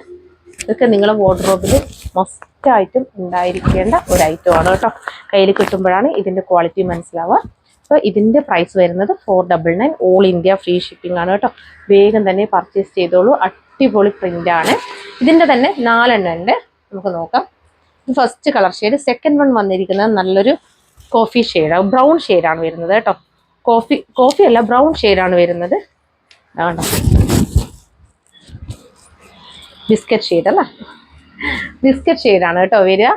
ഇതൊക്കെ നിങ്ങളുടെ വാർഡ്രോബിൽ മസ്റ്റായിട്ടും ഉണ്ടായിരിക്കേണ്ട ഒരു ഐറ്റമാണ് കേട്ടോ. കയ്യിൽ കിട്ടുമ്പോഴാണ് ഇതിൻ്റെ ക്വാളിറ്റി മനസ്സിലാവുക. അപ്പോൾ ഇതിൻ്റെ പ്രൈസ് വരുന്നത് 499, ഓൾ ഇന്ത്യ ഫ്രീ ഷിപ്പിംഗ് ആണ് കേട്ടോ. വേഗം തന്നെ പർച്ചേസ് ചെയ്തോളൂ. അടിപൊളി പ്രിൻ്റാണ്. ഇതിൻ്റെ തന്നെ 4 എണ്ണം ഉണ്ട്, നമുക്ക് നോക്കാം. ഇത് first colour shade. Second one വന്നിരിക്കുന്നത് നല്ലൊരു കോഫി ഷെയ്ഡാണ്, ബ്രൗൺ ഷെയ്ഡാണ് വരുന്നത് കേട്ടോ. കോഫി അല്ല, ബ്രൗൺ ഷെയ്ഡാണ് വരുന്നത്. ആണോ, ബിസ്ക്കറ്റ് ഷെയ്ഡ് അല്ല, ബിസ്ക്കറ്റ് ഷെയ്ഡാണ് കേട്ടോ വരിക.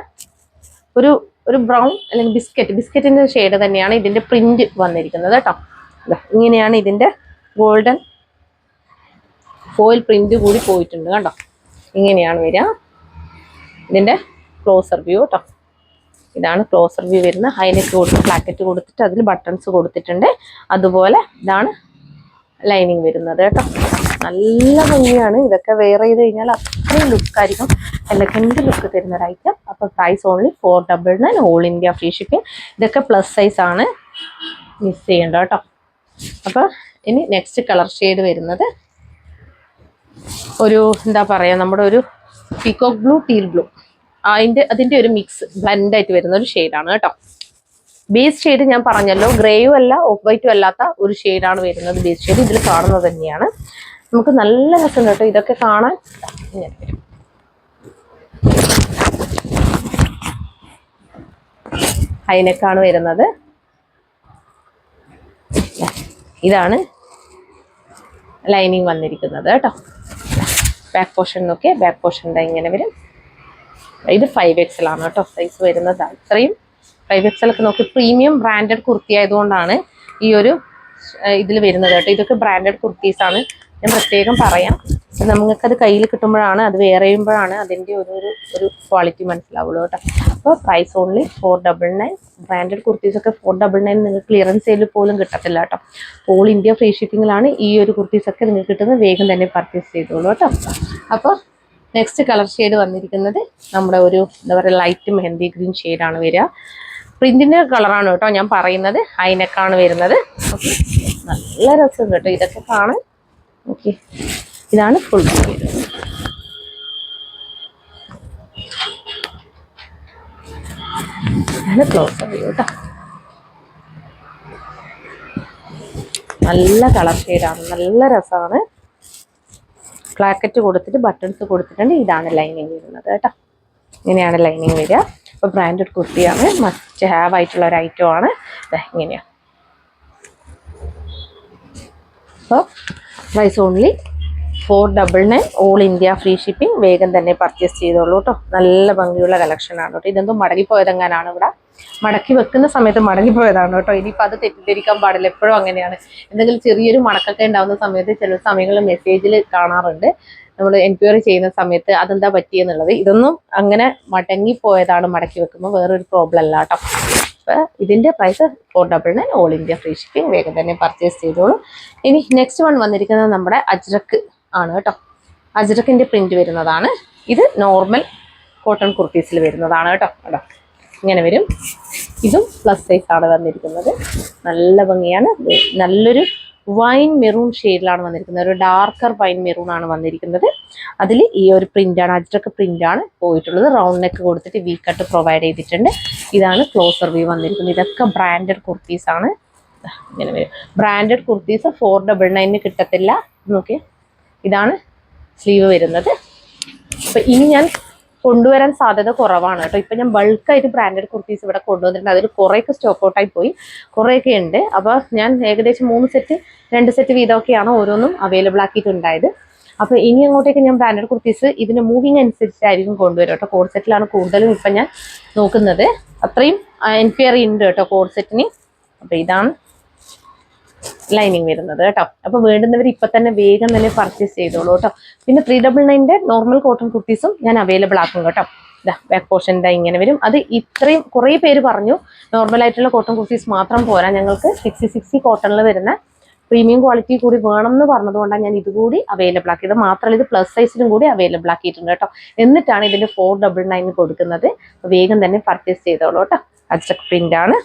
ഒരു ബ്രൗൺ അല്ലെങ്കിൽ ബിസ്ക്കറ്റിൻ്റെ ഷെയ്ഡ് തന്നെയാണ് ഇതിൻ്റെ പ്രിന്റ് വന്നിരിക്കുന്നത് കേട്ടോ. ഇങ്ങനെയാണ് ഇതിൻ്റെ ഗോൾഡൻ ഫോയിൽ പ്രിന്റ് കൂടി പോയിട്ടുണ്ട് കണ്ടോ. ഇങ്ങനെയാണ് വരിക ഇതിൻ്റെ ക്ലോസർ വ്യൂ കേട്ടോ. ഇതാണ് ക്ലോസർ വ്യൂ വരുന്നത്. ഹൈനെക്ക് കൊടുത്ത് പ്ലാക്കറ്റ് കൊടുത്തിട്ട് അതിൽ ബട്ടൺസ് കൊടുത്തിട്ടുണ്ട്. അതുപോലെ ഇതാണ് ലൈനിങ് വരുന്നത് കേട്ടോ. നല്ല ഭംഗിയാണ്. ഇതൊക്കെ വെയർ ചെയ്ത് കഴിഞ്ഞാൽ അത്രയും ലുക്കായിരിക്കും. എലഗന്റ് ലുക്ക് തരുന്ന ഒരു ഐറ്റം. അപ്പോൾ price only 499, all India free shipping. ഇതൊക്കെ പ്ലസ് സൈസ് ആണ്, മിസ് ചെയ്യണ്ട കേട്ടോ. അപ്പോൾ ഇനി നെക്സ്റ്റ് കളർ ഷെയ്ഡ് വരുന്നത് ഒരു എന്താ പറയുക, നമ്മുടെ ഒരു പീകോക്ക് ബ്ലൂ, ടീൽ ബ്ലൂ, അതിൻ്റെ ഒരു മിക്സ് ബ്ലെൻഡായിട്ട് വരുന്ന ഒരു ഷെയ്ഡാണ് കേട്ടോ. ബേസ് ഷെയ്ഡ് ഞാൻ പറഞ്ഞല്ലോ, ഗ്രേയും അല്ല ഓഫ് വൈറ്റും അല്ലാത്ത ഒരു ഷെയ്ഡാണ് വരുന്നത്. ബേസ് ഷെയ്ഡ് ഇതിൽ കാണുന്നത് തന്നെയാണ്. നമുക്ക് നല്ല രസം കേട്ടോ ഇതൊക്കെ കാണാൻ. ഇങ്ങനെ വരും. ഹൈനെക്കാണ് വരുന്നത്. ഇതാണ് ലൈനിങ് വന്നിരിക്കുന്നത് കേട്ടോ. ബാക്ക് പോർഷൻ നോക്കിയേ, ബാക്ക് പോർഷൻ ഇങ്ങനെ വരും. ഇത് 5XL ആണ് കേട്ടോ സൈസ് വരുന്നത്. ഇത്രയും 5XL ഒക്കെ നോക്കി. പ്രീമിയം ബ്രാൻഡഡ് കുർത്തി ആയതുകൊണ്ടാണ് ഈ ഒരു ഇതിൽ വരുന്നത് കേട്ടോ. ഇതൊക്കെ ബ്രാൻഡഡ് കുർത്തീസാണ്, ഞാൻ പ്രത്യേകം പറയാം. നമുക്കത് കയ്യിൽ കിട്ടുമ്പോഴാണ്, അത് വെയർ ചെയ്യുമ്പോഴാണ് അതിൻ്റെ ഒരു ക്വാളിറ്റി മനസ്സിലാവുള്ളൂ കേട്ടോ. അപ്പോൾ പ്രൈസ് ഓൺലി 499. ബ്രാൻഡഡ് കുർത്തീസൊക്കെ 499 നിങ്ങൾക്ക് ക്ലിയറൻസ് സെയിൽ പോലും കിട്ടത്തില്ല കേട്ടോ. ഓൾ ഇന്ത്യ ഫ്രീ ഷിപ്പിങ്ങിലാണ് ഈ ഒരു കുർത്തീസൊക്കെ നിങ്ങൾക്ക് കിട്ടുന്നത്. വേഗം തന്നെ പർച്ചേസ് ചെയ്തോളൂ കേട്ടോ. അപ്പോൾ നെക്സ്റ്റ് കളർ ഷെയ്ഡ് വന്നിരിക്കുന്നത് നമ്മുടെ ഒരു എന്താ പറയുക, ലൈറ്റ് മെഹന്തി ഗ്രീൻ ഷെയ്ഡാണ് വരിക. പ്രിന്റിൻ്റെ കളറാണ് കേട്ടോ ഞാൻ പറയുന്നത്. ഹൈനെക്കാണ് വരുന്നത്. ഓക്കെ, നല്ല രസം കേട്ടോ ഇതൊക്കെ കാണാൻ. ഓക്കെ, ഇതാണ് ഫുൾ വരുന്നത്. ക്ലോസ് വ്യൂ കേട്ടോ. നല്ല കളർ ഷെയ്ഡാണ്, നല്ല രസമാണ്. പ്ലാക്കറ്റ് കൊടുത്തിട്ട് ബട്ടൺസ് കൊടുത്തിട്ടുണ്ട്. ഇതാണ് ലൈനിങ് വരുന്നത് കേട്ടോ. ഇങ്ങനെയാണ് ലൈനിങ് വരിക. അപ്പോൾ ബ്രാൻഡഡ് കുർത്തിയാണ്, മസ്റ്റ് ഹാവ് ആയിട്ടുള്ള ഒരു ഐറ്റം ആണ്. ഇങ്ങനെയാണ്. അപ്പോൾ price only 499, all India free shipping. വേഗം തന്നെ പർച്ചേസ് ചെയ്തോളൂ കേട്ടോ. നല്ല ഭംഗിയുള്ള കളക്ഷനാണ് കേട്ടോ. ഇതെന്തും മടങ്ങിപ്പോയതെങ്ങാനാണ്, ഇവിടെ മടക്കി വെക്കുന്ന സമയത്ത് മടങ്ങിപ്പോയതാണ് കേട്ടോ. ഇനിയിപ്പോൾ അത് തെറ്റിദ്ധരിക്കാൻ പാടില്ല, എപ്പോഴും അങ്ങനെയാണ്. എന്തെങ്കിലും ചെറിയൊരു മടക്കൊക്കെ ഉണ്ടാകുന്ന സമയത്ത് ചില സമയങ്ങളിൽ മെസ്സേജിൽ കാണാറുണ്ട്, നമ്മൾ എൻക്വയറി ചെയ്യുന്ന സമയത്ത് അതെന്താ പറ്റിയെന്നുള്ളത്. ഇതൊന്നും അങ്ങനെ മടങ്ങിപ്പോയതാണ് മടക്കി വെക്കുമ്പോൾ, വേറൊരു പ്രോബ്ലം അല്ല കേട്ടോ. അപ്പോൾ ഇതിൻ്റെ price 499, all India free shipping. വേഗം തന്നെ പർച്ചേസ് ചെയ്തോളൂ. ഇനി നെക്സ്റ്റ് വൺ വന്നിരിക്കുന്നത് നമ്മുടെ അജ്രക്ക് ആണ് കേട്ടോ. അജ്രക്കിൻ്റെ പ്രിന്റ് വരുന്നതാണ്. ഇത് നോർമൽ കോട്ടൺ കുർത്തീസിൽ വരുന്നതാണ് കേട്ടോ. കേട്ടോ ഇങ്ങനെ വരും. ഇതും പ്ലസ് സൈസ് ആണ് വന്നിരിക്കുന്നത്. നല്ല ഭംഗിയാണ്. നല്ലൊരു വൈൻ മെറൂൺ ഷെയ്ഡിലാണ് വന്നിരിക്കുന്നത്. ഒരു ഡാർക്കർ വൈൻ മെറൂൺ ആണ് വന്നിരിക്കുന്നത്. അതിൽ ഈ ഒരു പ്രിന്റാണ്, അജ്രക്ക് പ്രിന്റാണ് പോയിട്ടുള്ളത്. റൗണ്ട് നെക്ക് കൊടുത്തിട്ട് വി കട്ട് പ്രൊവൈഡ് ചെയ്തിട്ടുണ്ട്. ഇതാണ് ക്ലോസർ വ്യൂ വന്നിരിക്കുന്നത്. ഇതൊക്കെ ബ്രാൻഡഡ് കുർത്തീസ് ആണ്. ഇങ്ങനെ വരും. ബ്രാൻഡഡ് കുർത്തീസ് 499 കിട്ടത്തില്ല. നോക്കിയേ, ഇതാണ് സ്ലീവ് വരുന്നത്. അപ്പം ഇനി ഞാൻ കൊണ്ടുവരാൻ സാധ്യത കുറവാണ് കേട്ടോ. ഇപ്പം ഞാൻ ബൾക്കായിട്ട് ബ്രാൻഡഡ് കുർത്തീസ് ഇവിടെ കൊണ്ടുവന്നിട്ടുണ്ട്. അതിൽ കുറേയൊക്കെ സ്റ്റോക്ക് ഔട്ടായി പോയി, കുറേയൊക്കെ ഉണ്ട്. അപ്പോൾ ഞാൻ ഏകദേശം 2 സെറ്റ് വീതമൊക്കെയാണ് ഓരോന്നും അവൈലബിൾ ആക്കിയിട്ടുണ്ടായത്. അപ്പോൾ ഇനി അങ്ങോട്ടേക്ക് ഞാൻ ബ്രാൻഡഡ് കുർത്തീസ് ഇതിന് മൂവിങ് അനുസരിച്ചായിരിക്കും കൊണ്ടുവരും കേട്ടോ. കോഡ് സെറ്റിലാണ് കൂടുതലും ഇപ്പം ഞാൻ നോക്കുന്നത്. അത്രയും എൻക്വയറി ഉണ്ട് കേട്ടോ കോഡ് സെറ്റിന്. അപ്പോൾ ഇതാണ് ലൈനിങ് വരുന്നത് കേട്ടോ. അപ്പോൾ വേണ്ടുന്നവർ ഇപ്പം തന്നെ വേഗം തന്നെ പർച്ചേസ് ചെയ്തോളൂ കേട്ടോ. പിന്നെ 399 നോർമൽ കോട്ടൺ കുർത്തീസും ഞാൻ അവൈലബിൾ ആക്കും കേട്ടോ. ബാക്ക് പോർഷൻ്റെ ഇങ്ങനെ വരും. അത് ഇത്രയും കുറേ പേര് പറഞ്ഞു നോർമലായിട്ടുള്ള കോട്ടൺ കുർത്തീസ് മാത്രം പോരാ, ഞങ്ങൾക്ക് 60 കോട്ടണിൽ വരുന്ന പ്രീമിയം ക്വാളിറ്റി കൂടി വേണം എന്ന് പറഞ്ഞതുകൊണ്ടാണ് ഞാൻ ഇതുകൂടി അവൈലബിൾ ആക്കിയത്. മാത്രമല്ല ഇത് പ്ലസ് സൈസിലും കൂടി അവൈലബിൾ ആക്കിയിട്ടുണ്ട് കേട്ടോ. എന്നിട്ടാണ് ഇതിൻ്റെ 499 കൊടുക്കുന്നത്. വേഗം തന്നെ പർച്ചേസ് ചെയ്തോളൂ കേട്ടോ. അജ്രക് പ്രിന്റ് ആണ്,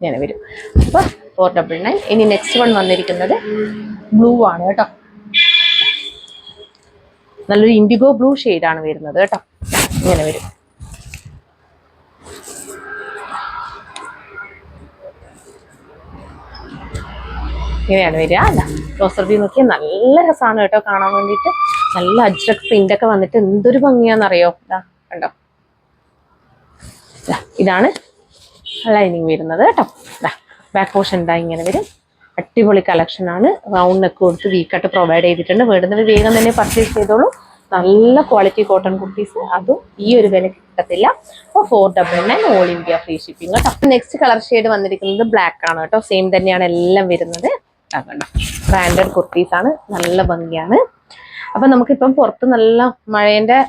ഇങ്ങനെ വരും. അപ്പോൾ 499. ഇനി നെക്സ്റ്റ് വൺ വന്നിരിക്കുന്നത് ബ്ലൂ ആണ് കേട്ടോ. നല്ലൊരു ഇൻഡിഗോ ബ്ലൂ ഷെയ്ഡാണ് വരുന്നത് കേട്ടോ. ഇങ്ങനെ വരും. ഇങ്ങനെയാണ് വരിക. അല്ല ക്ലോസർ വ്യൂ നോക്കിയാൽ നല്ല രസമാണ് കേട്ടോ കാണാൻ വേണ്ടിയിട്ട്. നല്ല അജ്രക് പ്രിന്റ് ഒക്കെ വന്നിട്ട് എന്തൊരു ഭംഗിയാണെന്നറിയോ. കണ്ടോ, ഇതാണ് ലൈനിങ് വരുന്നത് കേട്ടോ. ബാക്ക് പോർഷൻ ഇതാ ഇങ്ങനെ വരും. അടിപൊളി കളക്ഷൻ ആണ്. റൗണ്ട് നെക്ക് കൊടുത്ത് വീക്കട്ട് പ്രൊവൈഡ് ചെയ്തിട്ടുണ്ട്. വേണ്ടുന്നത് വേഗം തന്നെ പർച്ചേസ് ചെയ്തോളൂ. നല്ല ക്വാളിറ്റി കോട്ടൺ കുർത്തീസ്, അതും ഈ ഒരു വില കിട്ടത്തില്ല. അപ്പോൾ 499 ഓൾ ഇന്ത്യ ഫ്രീ ഷിപ്പിംഗ് കേട്ടോ. നെക്സ്റ്റ് കളർ ഷെയ്ഡ് വന്നിരിക്കുന്നത് ബ്ലാക്ക് ആണ് കേട്ടോ. സെയിം തന്നെയാണ് എല്ലാം വരുന്നത്. കണ്ടോ, ബ്രാൻഡഡ് കുർത്തീസ് ആണ്, നല്ല ഭംഗിയാണ്. അപ്പൊ നമുക്കിപ്പം പുറത്ത് നല്ല മഴേന്റെ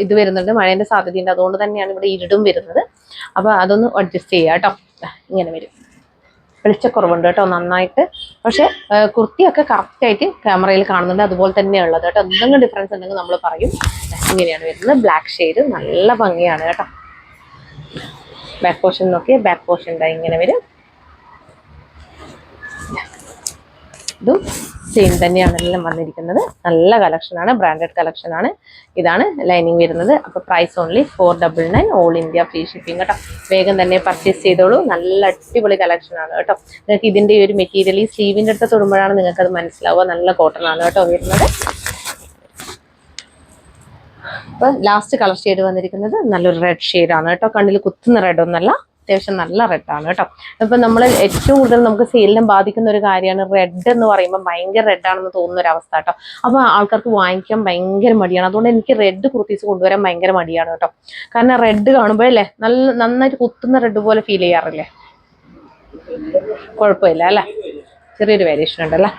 ഇത് വരുന്നുണ്ട്, മഴേന്റെ സാധ്യതയുണ്ട്. അതുകൊണ്ട് തന്നെയാണ് ഇവിടെ ഇരുടും വരുന്നത്. അപ്പൊ അതൊന്ന് അഡ്ജസ്റ്റ് ചെയ്യാം കേട്ടോ. ഇങ്ങനെ വരും. വെളിച്ചക്കുറവുണ്ട് കേട്ടോ നന്നായിട്ട്. പക്ഷെ കുർത്തിയൊക്കെ കറക്റ്റ് ആയിട്ട് ക്യാമറയിൽ കാണുന്നുണ്ട്. അതുപോലെ തന്നെയാണ് ഉള്ളത് കേട്ടോ. എന്തെങ്കിലും ഡിഫറൻസ് ഉണ്ടെങ്കിൽ നമ്മൾ പറയും. ഇങ്ങനെയാണ് വരുന്നത്. ബ്ലാക്ക് ഷെയ്ഡ് നല്ല ഭംഗിയാണ് കേട്ടോ. ബാക്ക് പോർഷൻ നോക്കി, ബാക്ക് പോർഷൻ ഇങ്ങനെ വരും. ഇതും സെയിം തന്നെയാണ് എല്ലാം വന്നിരിക്കുന്നത്. നല്ല കളക്ഷനാണ്, ബ്രാൻഡഡ് കളക്ഷനാണ്. ഇതാണ് ലൈനിങ് വരുന്നത്. അപ്പോൾ price only 499 all India free shipping കേട്ടോ. വേഗം തന്നെ പർച്ചേസ് ചെയ്തോളൂ. നല്ല അടിപൊളി കളക്ഷനാണ് കേട്ടോ. നിങ്ങൾക്ക് ഇതിൻ്റെ ഒരു മെറ്റീരിയൽ ഈ സ്ലീവിൻ്റെ അടുത്ത് തൊടുമ്പോഴാണ് നിങ്ങൾക്കത് മനസ്സിലാവുക. നല്ല കോട്ടൺ ആണ് കേട്ടോ വരുന്നത്. അപ്പോൾ ലാസ്റ്റ് കളർ ഷെയ്ഡ് വന്നിരിക്കുന്നത് നല്ലൊരു റെഡ് ഷെയ്ഡാണ് കേട്ടോ. കണ്ണിൽ കുത്തുന്ന റെഡ് ഒന്നല്ല, അത്യാവശ്യം നല്ല റെഡാണ് കേട്ടോ. ഇപ്പം നമ്മൾ ഏറ്റവും കൂടുതൽ നമുക്ക് സെയിലിനെ ബാധിക്കുന്ന ഒരു കാര്യമാണ് റെഡ് എന്ന് പറയുമ്പോൾ ഭയങ്കര റെഡാണെന്ന് തോന്നുന്ന ഒരു അവസ്ഥ കേട്ടോ. അപ്പോൾ ആൾക്കാർക്ക് വാങ്ങിക്കാൻ ഭയങ്കര മടിയാണ്. അതുകൊണ്ട് എനിക്ക് റെഡ് കുർത്തീസ് കൊണ്ടുവരാൻ ഭയങ്കര മടിയാണ് കേട്ടോ. കാരണം റെഡ് കാണുമ്പോഴല്ലേ നന്നായിട്ട് കുത്തുന്ന റെഡ് പോലെ ഫീൽ ചെയ്യാറില്ലേ? കുഴപ്പമില്ല അല്ലേ, ചെറിയൊരു വേരിയേഷൻ ഉണ്ടല്ലേ.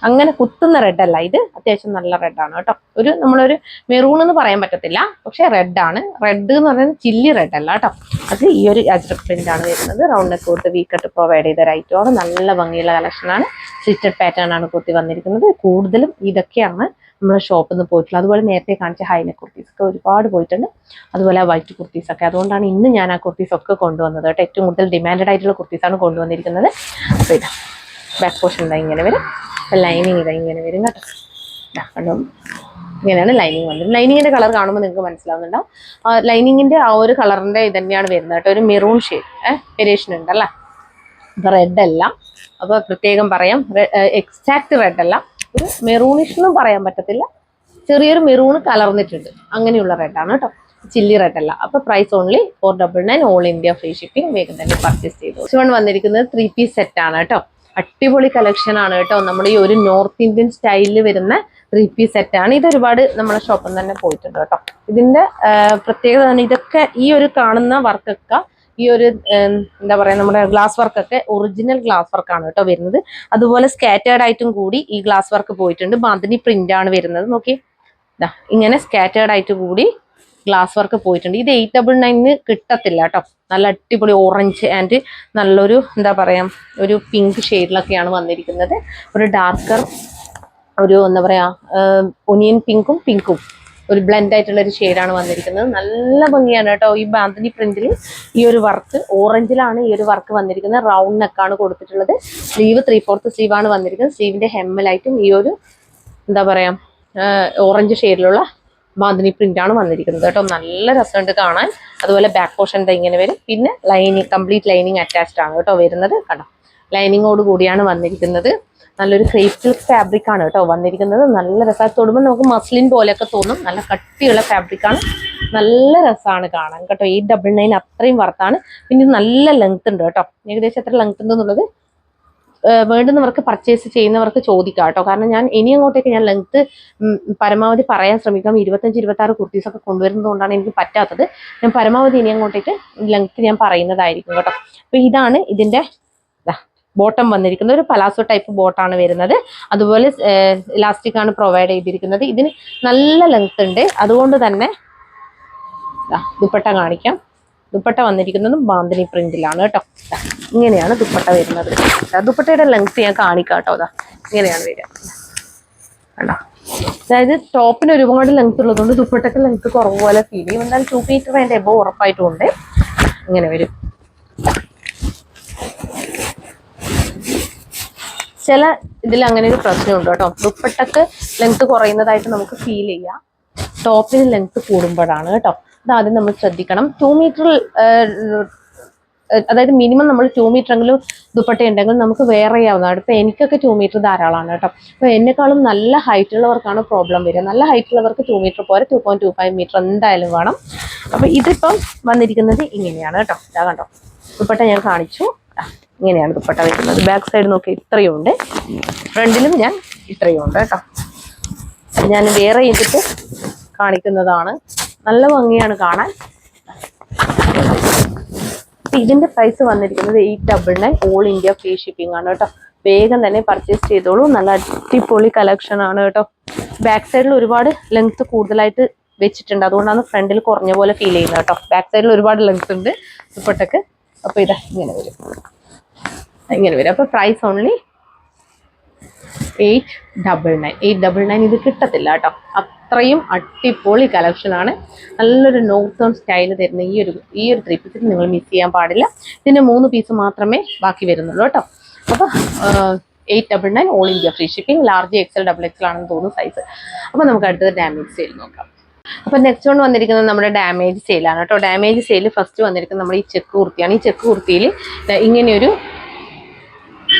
അങ്ങനെ കുത്തുന്ന റെഡ് അല്ല ഇത്, അത്യാവശ്യം നല്ല റെഡാണ് കേട്ടോ. നമ്മളൊരു മെറൂൺ എന്ന് പറയാൻ പറ്റത്തില്ല, പക്ഷെ റെഡാണ്. റെഡ് എന്ന് പറയുന്നത് ചില്ലി റെഡ് അല്ല കേട്ടോ. അത് ഈ ഒരു അജ്രക് പ്രിന്റ് ആണ് വരുന്നത്. റൗണ്ട് നെക്ക് കൊടുത്ത് വീക്കട്ട് പ്രൊവൈഡ് ചെയ്ത ഐറ്റമാണ്. നല്ല ഭംഗിയുള്ള കളക്ഷനാണ്. സ്റ്റിച്ചഡ് പാറ്റേൺ ആണ് കുർത്തി വന്നിരിക്കുന്നത്. കൂടുതലും ഇതൊക്കെയാണ് നമ്മുടെ ഷോപ്പിൽ നിന്ന് പോയിട്ടുള്ളത്. അതുപോലെ നേരത്തെ കാണിച്ച ഹൈനെക്ക് കുർത്തീസ് ഒക്കെ ഒരുപാട് പോയിട്ടുണ്ട്. അതുപോലെ വൈറ്റ് കുർത്തീസ് ഒക്കെ. അതുകൊണ്ടാണ് ഇന്ന് ഞാൻ ആ കുർത്തീസ് ഒക്കെ കൊണ്ടുവന്നത് കേട്ടോ. ഏറ്റവും കൂടുതൽ ഡിമാൻഡഡ് ആയിട്ടുള്ള കുർത്തീസാണ് കൊണ്ടുവന്നിരിക്കുന്നത്. അപ്പോൾ ഇതാ ബാക്ക് പോർഷൻ ഇങ്ങനെ വരും. ലൈനിങ് ഇങ്ങനെ വരും കേട്ടോ. കണ്ടോ, ഇങ്ങനെയാണ് ലൈനിങ് വന്നത്. ലൈനിങ്ങിന്റെ കളർ കാണുമ്പോൾ നിങ്ങൾക്ക് മനസ്സിലാവുന്നുണ്ടാവും. ലൈനിങ്ങിന്റെ ആ ഒരു കളറിന്റെ ഇത് തന്നെയാണ് വരുന്നത് കേട്ടോ. ഒരു മെറൂൺ ഷെയ്ഡ് വേരിയേഷൻ ഉണ്ടല്ലേ. അപ്പൊ റെഡ് അല്ല, അപ്പൊ പ്രത്യേകം പറയാം, എക്സാക്ട് റെഡ് അല്ല, ഒരു മെറൂണിഷ് എന്നും പറയാൻ പറ്റത്തില്ല, ചെറിയൊരു മെറൂൺ കലർന്നിട്ടുണ്ട്. അങ്ങനെയുള്ള റെഡാണ് കേട്ടോ, ചില്ലി റെഡ് അല്ല. അപ്പൊ price only 499 all India free shipping. വേഗം തന്നെ പർച്ചേസ് ചെയ്തു. നെക്സ്റ്റ് വന്നിരിക്കുന്നത് 3 പീസ് സെറ്റ് ആണ് കേട്ടോ. അടിപൊളി കളക്ഷൻ ആണ് കേട്ടോ. നമ്മുടെ ഈ ഒരു നോർത്ത് ഇന്ത്യൻ സ്റ്റൈലിൽ വരുന്ന 3 പീസ് സെറ്റ് ആണ്. ഇത് ഒരുപാട് നമ്മുടെ ഷോപ്പിൽ നിന്ന് തന്നെ പോയിട്ടുണ്ട് കേട്ടോ. ഇതിന്റെ പ്രത്യേകത ഇതൊക്കെ ഈ ഒരു കാണുന്ന വർക്കൊക്കെ ഈ ഒരു എന്താ പറയാ, നമ്മുടെ ഗ്ലാസ് വർക്കൊക്കെ ഒറിജിനൽ ഗ്ലാസ് വർക്കാണ് കേട്ടോ വരുന്നത്. അതുപോലെ സ്കാറ്റേർഡ് ആയിട്ടും കൂടി ഈ ഗ്ലാസ് വർക്ക് പോയിട്ടുണ്ട്. ബാന്തിനി പ്രിന്റ് ആണ് വരുന്നത്. നോക്കി, ഇങ്ങനെ സ്കാറ്റേർഡ് ആയിട്ട് കൂടി ഗ്ലാസ് വർക്ക് പോയിട്ടുണ്ട്. ഇത് 899 കിട്ടത്തില്ല കേട്ടോ. നല്ല അടിപൊളി ഓറഞ്ച് ആൻഡ് നല്ലൊരു എന്താ പറയാ, ഒരു പിങ്ക് ഷെയ്ഡിലൊക്കെയാണ് വന്നിരിക്കുന്നത്. ഒരു ഡാർക്കർ, ഒരു എന്താ പറയാ, ഒനിയൻ പിങ്കും ഒരു ബ്ലെൻഡ് ആയിട്ടുള്ള ഒരു ഷെയ്ഡാണ് വന്നിരിക്കുന്നത്. നല്ല ഭംഗിയാണ് കേട്ടോ. ഈ ബാന്തിനി പ്രിന്റിൽ ഈ ഒരു വർക്ക് ഓറഞ്ചിലാണ് ഈ ഒരു വർക്ക് വന്നിരിക്കുന്നത്. റൗണ്ട് നെക്കാണ് കൊടുത്തിട്ടുള്ളത്. സ്ലീവ് 3/4 സ്ലീവ് ആണ് വന്നിരിക്കുന്നത്. സ്ലീവിന്റെ ഹെമ്മിലായിട്ടും ഈ ഒരു എന്താ പറയാ ഓറഞ്ച് ഷെയ്ഡിലുള്ള ബാന്തിനി പ്രിന്റ് ആണ് വന്നിരിക്കുന്നത് കേട്ടോ. നല്ല രസമുണ്ട് കാണാൻ. അതുപോലെ ബാക്ക് പോർഷൻ ഇങ്ങനെ വരും. പിന്നെ ലൈനിങ്, കംപ്ലീറ്റ് ലൈനിങ് അറ്റാച്ച്ഡ് ആണ് കേട്ടോ വരുന്നത്. കണ്ടോ, ലൈനിങ്ങോട് കൂടിയാണ് വന്നിരിക്കുന്നത്. നല്ലൊരു ക്രേപ്പ് സിൽക്ക് ഫാബ്രിക് ആണ് കേട്ടോ വന്നിരിക്കുന്നത്. നല്ല രസമാണ്. തൊടുമ്പോൾ നമുക്ക് മസ്ലിൻ പോലെയൊക്കെ തോന്നും. നല്ല കട്ടിയുള്ള ഫാബ്രിക് ആണ്. നല്ല രസമാണ് കാണാൻ കേട്ടോ. 899 അത്രയും വർത്താണ്. പിന്നെ നല്ല ലെങ്ത് ഉണ്ട് കേട്ടോ. ഏകദേശം എത്ര ലെങ്ത് ഉണ്ടെന്നുള്ളത് വേണ്ടുന്നവർക്ക് പർച്ചേസ് ചെയ്യുന്നവർക്ക് ചോദിക്കാം കേട്ടോ. കാരണം ഞാൻ ഇനി അങ്ങോട്ടേക്ക് ഞാൻ ലെങ്ത് പരമാവധി പറയാൻ ശ്രമിക്കാം. 25-26 കുർത്തീസൊക്കെ കൊണ്ടുവരുന്നത് കൊണ്ടാണ് എനിക്ക് പറ്റാത്തത്. ഞാൻ പരമാവധി ഇനി അങ്ങോട്ടേക്ക് ലെങ്ത് ഞാൻ പറയുന്നതായിരിക്കും കേട്ടോ. അപ്പൊ ഇതാണ് ഇതിന്റെ ബോട്ടം വന്നിരിക്കുന്നത്. ഒരു പലാസോ ടൈപ്പ് ബോട്ടാണ് വരുന്നത്. അതുപോലെ ഇലാസ്റ്റിക് ആണ് പ്രൊവൈഡ് ചെയ്തിരിക്കുന്നത്. ഇതിന് നല്ല ലെങ്ത് ഉണ്ട്. അതുകൊണ്ട് തന്നെ ദുപ്പട്ട കാണിക്കാം. ദുപ്പട്ട വന്നിരിക്കുന്നതും ബാന്തിനി പ്രിന്റിലാണ് കേട്ടോ. ഇങ്ങനെയാണ് ദുപ്പട്ട വരുന്നത്. ദുപ്പട്ടയുടെ ലെങ്ത് ഞാൻ കാണിക്കാം കേട്ടോ. അതാ ഇങ്ങനെയാണ് വരിക കണ്ടോ. അതായത് ടോപ്പിന് ഒരുപാട് ലെങ്ത് ഉള്ളതുകൊണ്ട് ദുപ്പട്ടയ്ക്ക് ലെങ്ത് കുറവ് പോലെ ഫീൽ ചെയ്യും. എന്തായാലും 2 മീറ്റർ അതിൻ്റെ എബോ ഉറപ്പായിട്ടും ഉണ്ട്. ഇങ്ങനെ വരും. ചില ഇതിൽ അങ്ങനെ ഒരു പ്രശ്നമുണ്ട് കേട്ടോ. ദുപ്പട്ടക്ക് ലെങ്ത് കുറയുന്നതായിട്ട് നമുക്ക് ഫീൽ ചെയ്യാം. ടോപ്പിന് ലെങ്ത് കൂടുമ്പോഴാണ് കേട്ടോ. അതാദ്യം നമ്മൾ ശ്രദ്ധിക്കണം. 2 മീറ്റർ, അതായത് മിനിമം നമ്മൾ 2 മീറ്റർ എങ്കിലും ദുപ്പട്ട ഉണ്ടെങ്കിൽ നമുക്ക് വെയർ ചെയ്യാവുന്നതാണ്. ഇപ്പൊ എനിക്കൊക്കെ 2 മീറ്റർ ധാരാളമാണ് കേട്ടോ. അപ്പൊ എന്നെക്കാളും നല്ല ഹൈറ്റ് ഉള്ളവർക്കാണ് പ്രോബ്ലം വരിക. നല്ല ഹൈറ്റ് ഉള്ളവർക്ക് 2 മീറ്റർ പോരെ, 2.25 മീറ്റർ എന്തായാലും വേണം. അപ്പൊ ഇതിപ്പം വന്നിരിക്കുന്നത് ഇങ്ങനെയാണ് കേട്ടോ. ഇതാ കണ്ടോ, ദുപ്പട്ട ഞാൻ കാണിച്ചു. ഇങ്ങനെയാണ് ദുപ്പട്ട വരുന്നത്. ബാക്ക് സൈഡ് നോക്കി ഇത്രയും ഉണ്ട്, ഫ്രണ്ടിലും ഞാൻ ഇത്രയും ഉണ്ട് കേട്ടോ. ഞാൻ വേറെ ചെയ്തിട്ട് കാണിക്കുന്നതാണ്. നല്ല ഭംഗിയാണ് കാണാൻ. ഇതിന്റെ പ്രൈസ് വന്നിരിക്കുന്നത് 899, ഓൾ ഇന്ത്യ ഫ്രീ ഷിപ്പിംഗ് ആണ് കേട്ടോ. വേഗം തന്നെ പർച്ചേസ് ചെയ്തോളൂ. നല്ല അടിപൊളി കളക്ഷൻ ആണ് കേട്ടോ. ബാക്ക് സൈഡിൽ ഒരുപാട് ലെങ്ത് കൂടുതലായിട്ട് വെച്ചിട്ടുണ്ട്, അതുകൊണ്ടാണ് ഫ്രണ്ടിൽ കുറഞ്ഞ പോലെ ഫീൽ ചെയ്യുന്നത് കേട്ടോ. ബാക്ക് സൈഡിൽ ഒരുപാട് ലെങ്ത് ഉണ്ട് ദുപ്പട്ടക്ക്. അപ്പൊ ഇതാ ഇങ്ങനെ വരും, ഇങ്ങനെ വരും. അപ്പൊ പ്രൈസ് ഓൺലി 899. ഇത് കിട്ടത്തില്ല കേട്ടോ. അത്രയും അടിപൊളി കളക്ഷൻ ആണ്. നല്ലൊരു നോർത്തേൺ സ്റ്റൈൽ തരുന്ന ഈ ഒരു 3 പീസ് നിങ്ങൾ മിസ് ചെയ്യാൻ പാടില്ല. ഇതിന്റെ 3 പീസ് മാത്രമേ ബാക്കി വരുന്നുള്ളൂ കേട്ടോ. അപ്പൊ 899, all India free shipping. Large XL XXL ആണെന്ന് തോന്നുന്നു സൈസ്. അപ്പൊ നമുക്ക് അടുത്തത് ഡാമേജ് സെയിൽ നോക്കാം. അപ്പൊ നെക്സ്റ്റ് വൺ വന്നിരിക്കുന്നത് നമ്മുടെ ഡാമേജ് സെയിലാണ് കേട്ടോ. ഡാമേജ് സെയിൽ ഫസ്റ്റ് വന്നിരിക്കുന്നത് നമ്മുടെ ഈ ചെക്ക് കുർത്തിയാണ്. ഈ ചെക്ക് കുർത്തിയിൽ ഇങ്ങനെയൊരു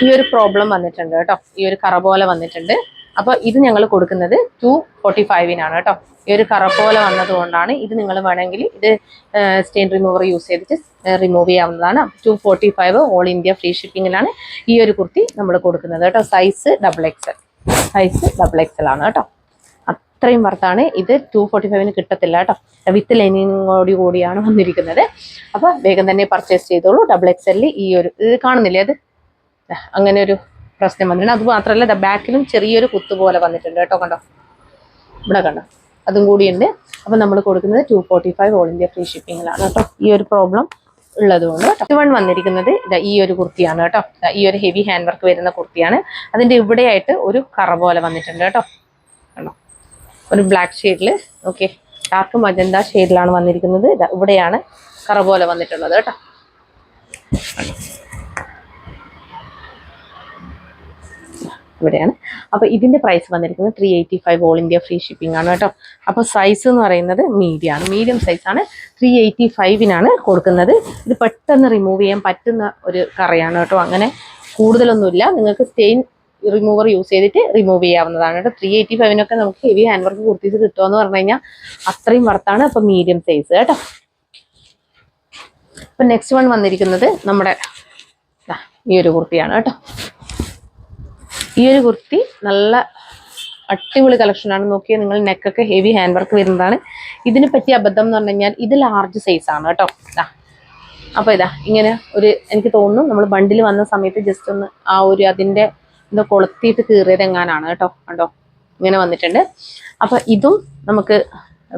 ഈ ഒരു പ്രോബ്ലം വന്നിട്ടുണ്ട് കേട്ടോ. ഈ ഒരു കറ പോലെ വന്നിട്ടുണ്ട്. അപ്പൊ ഇത് ഞങ്ങൾ കൊടുക്കുന്നത് 245 കേട്ടോ. ഈ ഒരു കറ പോലെ വന്നതുകൊണ്ടാണ്. ഇത് നിങ്ങൾ വേണമെങ്കിൽ ഇത് സ്റ്റെയിൻ റിമൂവർ യൂസ് ചെയ്തിട്ട് റിമൂവ് ചെയ്യാവുന്നതാണ്. 245, ഓൾ ഇന്ത്യ ഫ്രീ ഷിപ്പിങ്ങിലാണ് ഈ ഒരു കുർത്തി നമ്മൾ കൊടുക്കുന്നത് കേട്ടോ. സൈസ് XXL ആണ് കേട്ടോ. അത്രയും വർത്താണ്. ഇത് 245 കിട്ടത്തില്ല കേട്ടോ. വിത്ത് ലൈനിങ്ങോട് കൂടിയാണ് വന്നിരിക്കുന്നത്. അപ്പൊ വേഗം തന്നെ പർച്ചേസ് ചെയ്തോളൂ. XXL ഈ ഒരു ഇത് കാണുന്നില്ലേ, അത് അങ്ങനെ ഒരു പ്രശ്നം വന്നിട്ടുണ്ട്. അത് മാത്രമല്ല ബാക്കിലും ചെറിയൊരു കുത്ത് പോലെ വന്നിട്ടുണ്ട് കേട്ടോ. കണ്ടോ, ഇവിടെ കണ്ടോ, അതും കൂടിയുണ്ട്. അപ്പൊ നമ്മൾ കൊടുക്കുന്നത് 245, ഓൾ ഇന്ത്യ ഫ്രീ ഷിപ്പിങ്ങിലാണ് കേട്ടോ. ഈ ഒരു പ്രോബ്ലം ഉള്ളതുകൊണ്ട് കേട്ടോ. വൺ വന്നിരിക്കുന്നത് ഈ ഒരു കുർത്തിയാണ് കേട്ടോ. ഈ ഒരു ഹെവി ഹാൻഡ് വർക്ക് വരുന്ന കുർത്തിയാണ്. അതിന്റെ ഇവിടെയായിട്ട് ഒരു കറ പോലെ വന്നിട്ടുണ്ട് കേട്ടോ. കണ്ടോ, ഒരു ബ്ലാക്ക് ഷെയ്ഡിൽ, ഓക്കെ, ഡാർക്ക് മജന്ത ഷെയ്ഡിലാണ് വന്നിരിക്കുന്നത്. ഇവിടെയാണ് കറ പോലെ വന്നിട്ടുള്ളത് കേട്ടോ. ഇവിടെയാണ്. അപ്പൊ ഇതിന്റെ പ്രൈസ് വന്നിരിക്കുന്നത് 385, ഓൾ ഇന്ത്യ ഫ്രീ ഷിപ്പിംഗ് ആണ് കേട്ടോ. അപ്പൊ സൈസ് എന്ന് പറയുന്നത് മീഡിയം സൈസ് ആണ്. 385 കൊടുക്കുന്നത്. ഇത് പെട്ടെന്ന് റിമൂവ് ചെയ്യാൻ പറ്റുന്ന ഒരു കറയാണ് കേട്ടോ. അങ്ങനെ കൂടുതലൊന്നുമില്ല. നിങ്ങൾക്ക് സ്റ്റെയിൻ റിമൂവർ യൂസ് ചെയ്തിട്ട് റിമൂവ് ചെയ്യാവുന്നതാണ് കേട്ടോ. 385 നമുക്ക് ഹെവി ഹാൻഡ് വർക്ക് കുർത്തീസ് കിട്ടുമെന്ന് പറഞ്ഞു കഴിഞ്ഞാൽ അത്രയും വർത്താണ്. അപ്പൊ മീഡിയം സൈസ് കേട്ടോ. അപ്പൊ നെക്സ്റ്റ് വൺ വന്നിരിക്കുന്നത് നമ്മുടെ ഈ ഒരു കുർത്തിയാണ് കേട്ടോ. ഈ ഒരു കുർത്തി നല്ല അടിപൊളി കളക്ഷനാണ്. നോക്കിയാൽ നിങ്ങൾ നെക്കൊക്കെ ഹെവി ഹാൻഡ് വർക്ക് വരുന്നതാണ്. ഇതിനെ പറ്റി അബദ്ധം എന്ന് പറഞ്ഞു കഴിഞ്ഞാൽ ഇത് ലാർജ് സൈസ് ആണ് കേട്ടോ. അപ്പൊ ഇങ്ങനെ ഒരു, എനിക്ക് തോന്നുന്നു നമ്മൾ ബണ്ടിൽ വന്ന സമയത്ത് ജസ്റ്റ് ഒന്ന് ആ ഒരു അതിന്റെ എന്തോ കൊളുത്തിയിട്ട് കീറിയത് എങ്ങാനാണ് കേട്ടോ. കണ്ടോ, ഇങ്ങനെ വന്നിട്ടുണ്ട്. അപ്പൊ ഇതും നമുക്ക്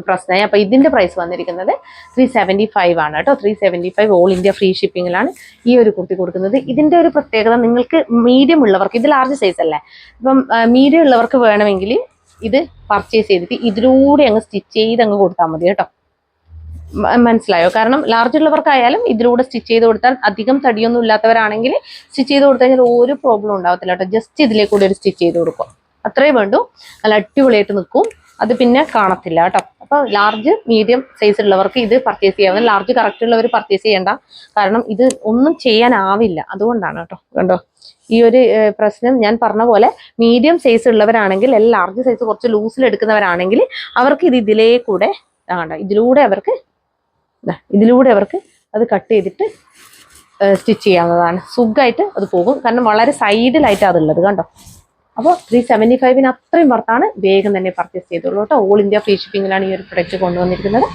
പ്രശ്നമായി. അപ്പൊ ഇതിന്റെ പ്രൈസ് വന്നിരിക്കുന്നത് 375 ആണ് കേട്ടോ. 375, ഓൾ ഇന്ത്യ ഫ്രീ ഷിപ്പിങ്ങിലാണ് ഈ ഒരു കുർത്തി കൊടുക്കുന്നത്. ഇതിന്റെ ഒരു പ്രത്യേകത, നിങ്ങൾക്ക് മീഡിയം ഉള്ളവർക്ക്, ഇത് ലാർജ് സൈസ് അല്ലേ, ഇപ്പം മീഡിയം ഉള്ളവർക്ക് വേണമെങ്കിൽ ഇത് പർച്ചേസ് ചെയ്തിട്ട് ഇതിലൂടെ അങ്ങ് സ്റ്റിച്ച് ചെയ്ത് അങ്ങ് കൊടുത്താൽ മതി കേട്ടോ. മനസ്സിലായോ? കാരണം ലാർജ് ഉള്ളവർക്കായാലും ഇതിലൂടെ സ്റ്റിച്ച് ചെയ്ത് കൊടുത്താൽ, അധികം തടിയൊന്നും ഇല്ലാത്തവരാണെങ്കിൽ സ്റ്റിച്ച് ചെയ്ത് കൊടുത്തു കഴിഞ്ഞാൽ ഒരു പ്രോബ്ലം ഉണ്ടാവത്തില്ല കേട്ടോ. ജസ്റ്റ് ഇതിലേക്കൂടെ ഒരു സ്റ്റിച്ച് ചെയ്ത് കൊടുക്കും, അത്രേ വേണ്ടു. നല്ല അടിപൊളിയായിട്ട് നിൽക്കും, അത് പിന്നെ കാണത്തില്ല കേട്ടോ. അപ്പൊ ലാർജ് മീഡിയം സൈസ് ഉള്ളവർക്ക് ഇത് പർച്ചേസ് ചെയ്യാവുന്ന. ലാർജ് കറക്റ്റ് ഉള്ളവർ പർച്ചേസ് ചെയ്യേണ്ട, കാരണം ഇത് ഒന്നും ചെയ്യാനാവില്ല, അതുകൊണ്ടാണ് കേട്ടോ. കണ്ടോ, ഈ ഒരു പ്രശ്നം ഞാൻ പറഞ്ഞ പോലെ മീഡിയം സൈസ് ഉള്ളവരാണെങ്കിൽ, ലാർജ് സൈസ് കുറച്ച് ലൂസിൽ എടുക്കുന്നവരാണെങ്കിൽ അവർക്ക് ഇത് ഇതിലേക്കൂടെ ഇതിലൂടെ അവർക്ക് അത് കട്ട് ചെയ്തിട്ട് സ്റ്റിച്ച് ചെയ്യാവുന്നതാണ്. സുഖമായിട്ട് അത് പോകും, കാരണം വളരെ സൈഡിലായിട്ട് അതുള്ളത് കണ്ടോ. അപ്പോൾ 375 അത്രയും വർത്താണ്. വേഗം തന്നെ പർച്ചേസ് ചെയ്തോളൂ കേട്ടോ. ഓൾ ഇന്ത്യ ഫ്രീ ഷിപ്പിങ്ങിലാണ് ഈ ഒരു പ്രൊഡക്റ്റ് കൊണ്ടുവന്നിരിക്കുന്നത്.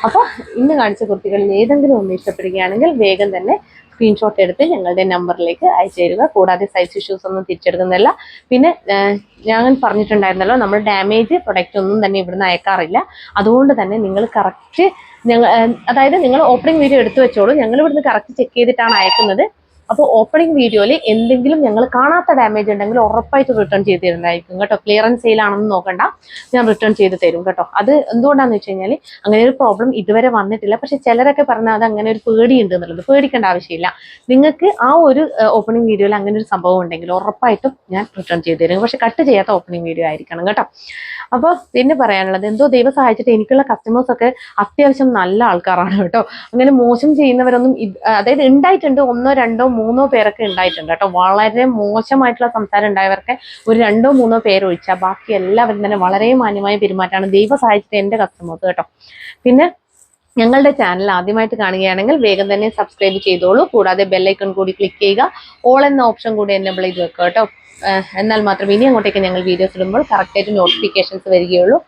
അപ്പോൾ ഇന്ന് കാണിച്ച കുർത്തികളിൽ ഏതെങ്കിലും ഒന്ന് ഇഷ്ടപ്പെടുകയാണെങ്കിൽ വേഗം തന്നെ സ്ക്രീൻഷോട്ട് എടുത്ത് ഞങ്ങളുടെ നമ്പറിലേക്ക് അയച്ചു തരിക. കൂടാതെ സൈസ് ഇഷ്യൂസ് ഒന്നും തിരിച്ചെടുക്കുന്നില്ല. പിന്നെ ഞാൻ പറഞ്ഞിട്ടുണ്ടായിരുന്നല്ലോ, നമ്മൾ ഡാമേജ് പ്രൊഡക്റ്റ് ഒന്നും തന്നെ ഇവിടുന്ന് അയക്കാറില്ല. അതുകൊണ്ട് തന്നെ നിങ്ങൾ കറക്റ്റ് അതായത് നിങ്ങൾ ഓപ്പണിംഗ് വീഡിയോ എടുത്തു വെച്ചോളൂ. ഞങ്ങൾ ഇവിടുന്ന് കറക്റ്റ് ചെക്ക് ചെയ്തിട്ടാണ് അയക്കുന്നത്. അപ്പോൾ ഓപ്പണിംഗ് വീഡിയോയിൽ എന്തെങ്കിലും ഞങ്ങൾ കാണാത്ത ഡാമേജ് ഉണ്ടെങ്കിൽ ഉറപ്പായിട്ട് റിട്ടേൺ ചെയ്ത് തരുന്നതായിരിക്കും കേട്ടോ. ക്ലിയറൻസ് സെയിലാണെന്ന് നോക്കണ്ട, ഞാൻ റിട്ടേൺ ചെയ്ത് തരും കേട്ടോ. അത് എന്തുകൊണ്ടാണെന്ന് വെച്ച് കഴിഞ്ഞാൽ അങ്ങനെ ഒരു പ്രോബ്ലം ഇതുവരെ വന്നിട്ടില്ല. പക്ഷെ ചിലരൊക്കെ പറഞ്ഞാൽ അത് അങ്ങനെ ഒരു പേടിയുണ്ട് എന്നുള്ളത്. പേടിക്കേണ്ട ആവശ്യമില്ല. നിങ്ങൾക്ക് ആ ഒരു ഓപ്പണിംഗ് വീഡിയോയിൽ അങ്ങനെ ഒരു സംഭവം ഉണ്ടെങ്കിൽ ഉറപ്പായിട്ടും ഞാൻ റിട്ടേൺ ചെയ്ത് തരും. പക്ഷെ കട്ട് ചെയ്യാത്ത ഓപ്പണിംഗ് വീഡിയോ ആയിരിക്കണം കേട്ടോ. അപ്പോൾ പിന്നെ പറയാനുള്ളത്, എന്തോ ദൈവം സഹായിച്ചിട്ട് എനിക്കുള്ള കസ്റ്റമേഴ്സ് ഒക്കെ അത്യാവശ്യം നല്ല ആൾക്കാരാണ് കേട്ടോ. അങ്ങനെ മോശം ചെയ്യുന്നവരൊന്നും അതായത് ഉണ്ടായിട്ടുണ്ട്, 1, 2, 3 പേരൊക്കെ ഉണ്ടായിട്ടുണ്ട് കേട്ടോ. വളരെ മോശമായിട്ടുള്ള സംസാരം ഉണ്ടായവർക്ക് ഒരു 2, 3 പേര് ഒഴിച്ചാൽ ബാക്കി എല്ലാവരും തന്നെ വളരെ മാന്യമായ പെരുമാറ്റമാണ് ദൈവം സഹായിച്ചിട്ട് എൻ്റെ കസ്റ്റമേഴ്സ് കേട്ടോ. പിന്നെ ഞങ്ങളുടെ ചാനൽ ആദ്യമായിട്ട് കാണുകയാണെങ്കിൽ വേഗം തന്നെ സബ്സ്ക്രൈബ് ചെയ്തോളൂ. കൂടാതെ ബെല്ലൈക്കൺ കൂടി ക്ലിക്ക് ചെയ്യുക, ഓൾ എന്ന ഓപ്ഷൻ കൂടി എനേബിൾ ചെയ്ത് വെക്കുക കേട്ടോ. എന്നാൽ മാത്രം ഇനി അങ്ങോട്ടേക്ക് ഞങ്ങൾ വീഡിയോസ് ഇടുമ്പോൾ കറക്റ്റായിട്ട് നോട്ടിഫിക്കേഷൻസ് വരികയുള്ളൂ.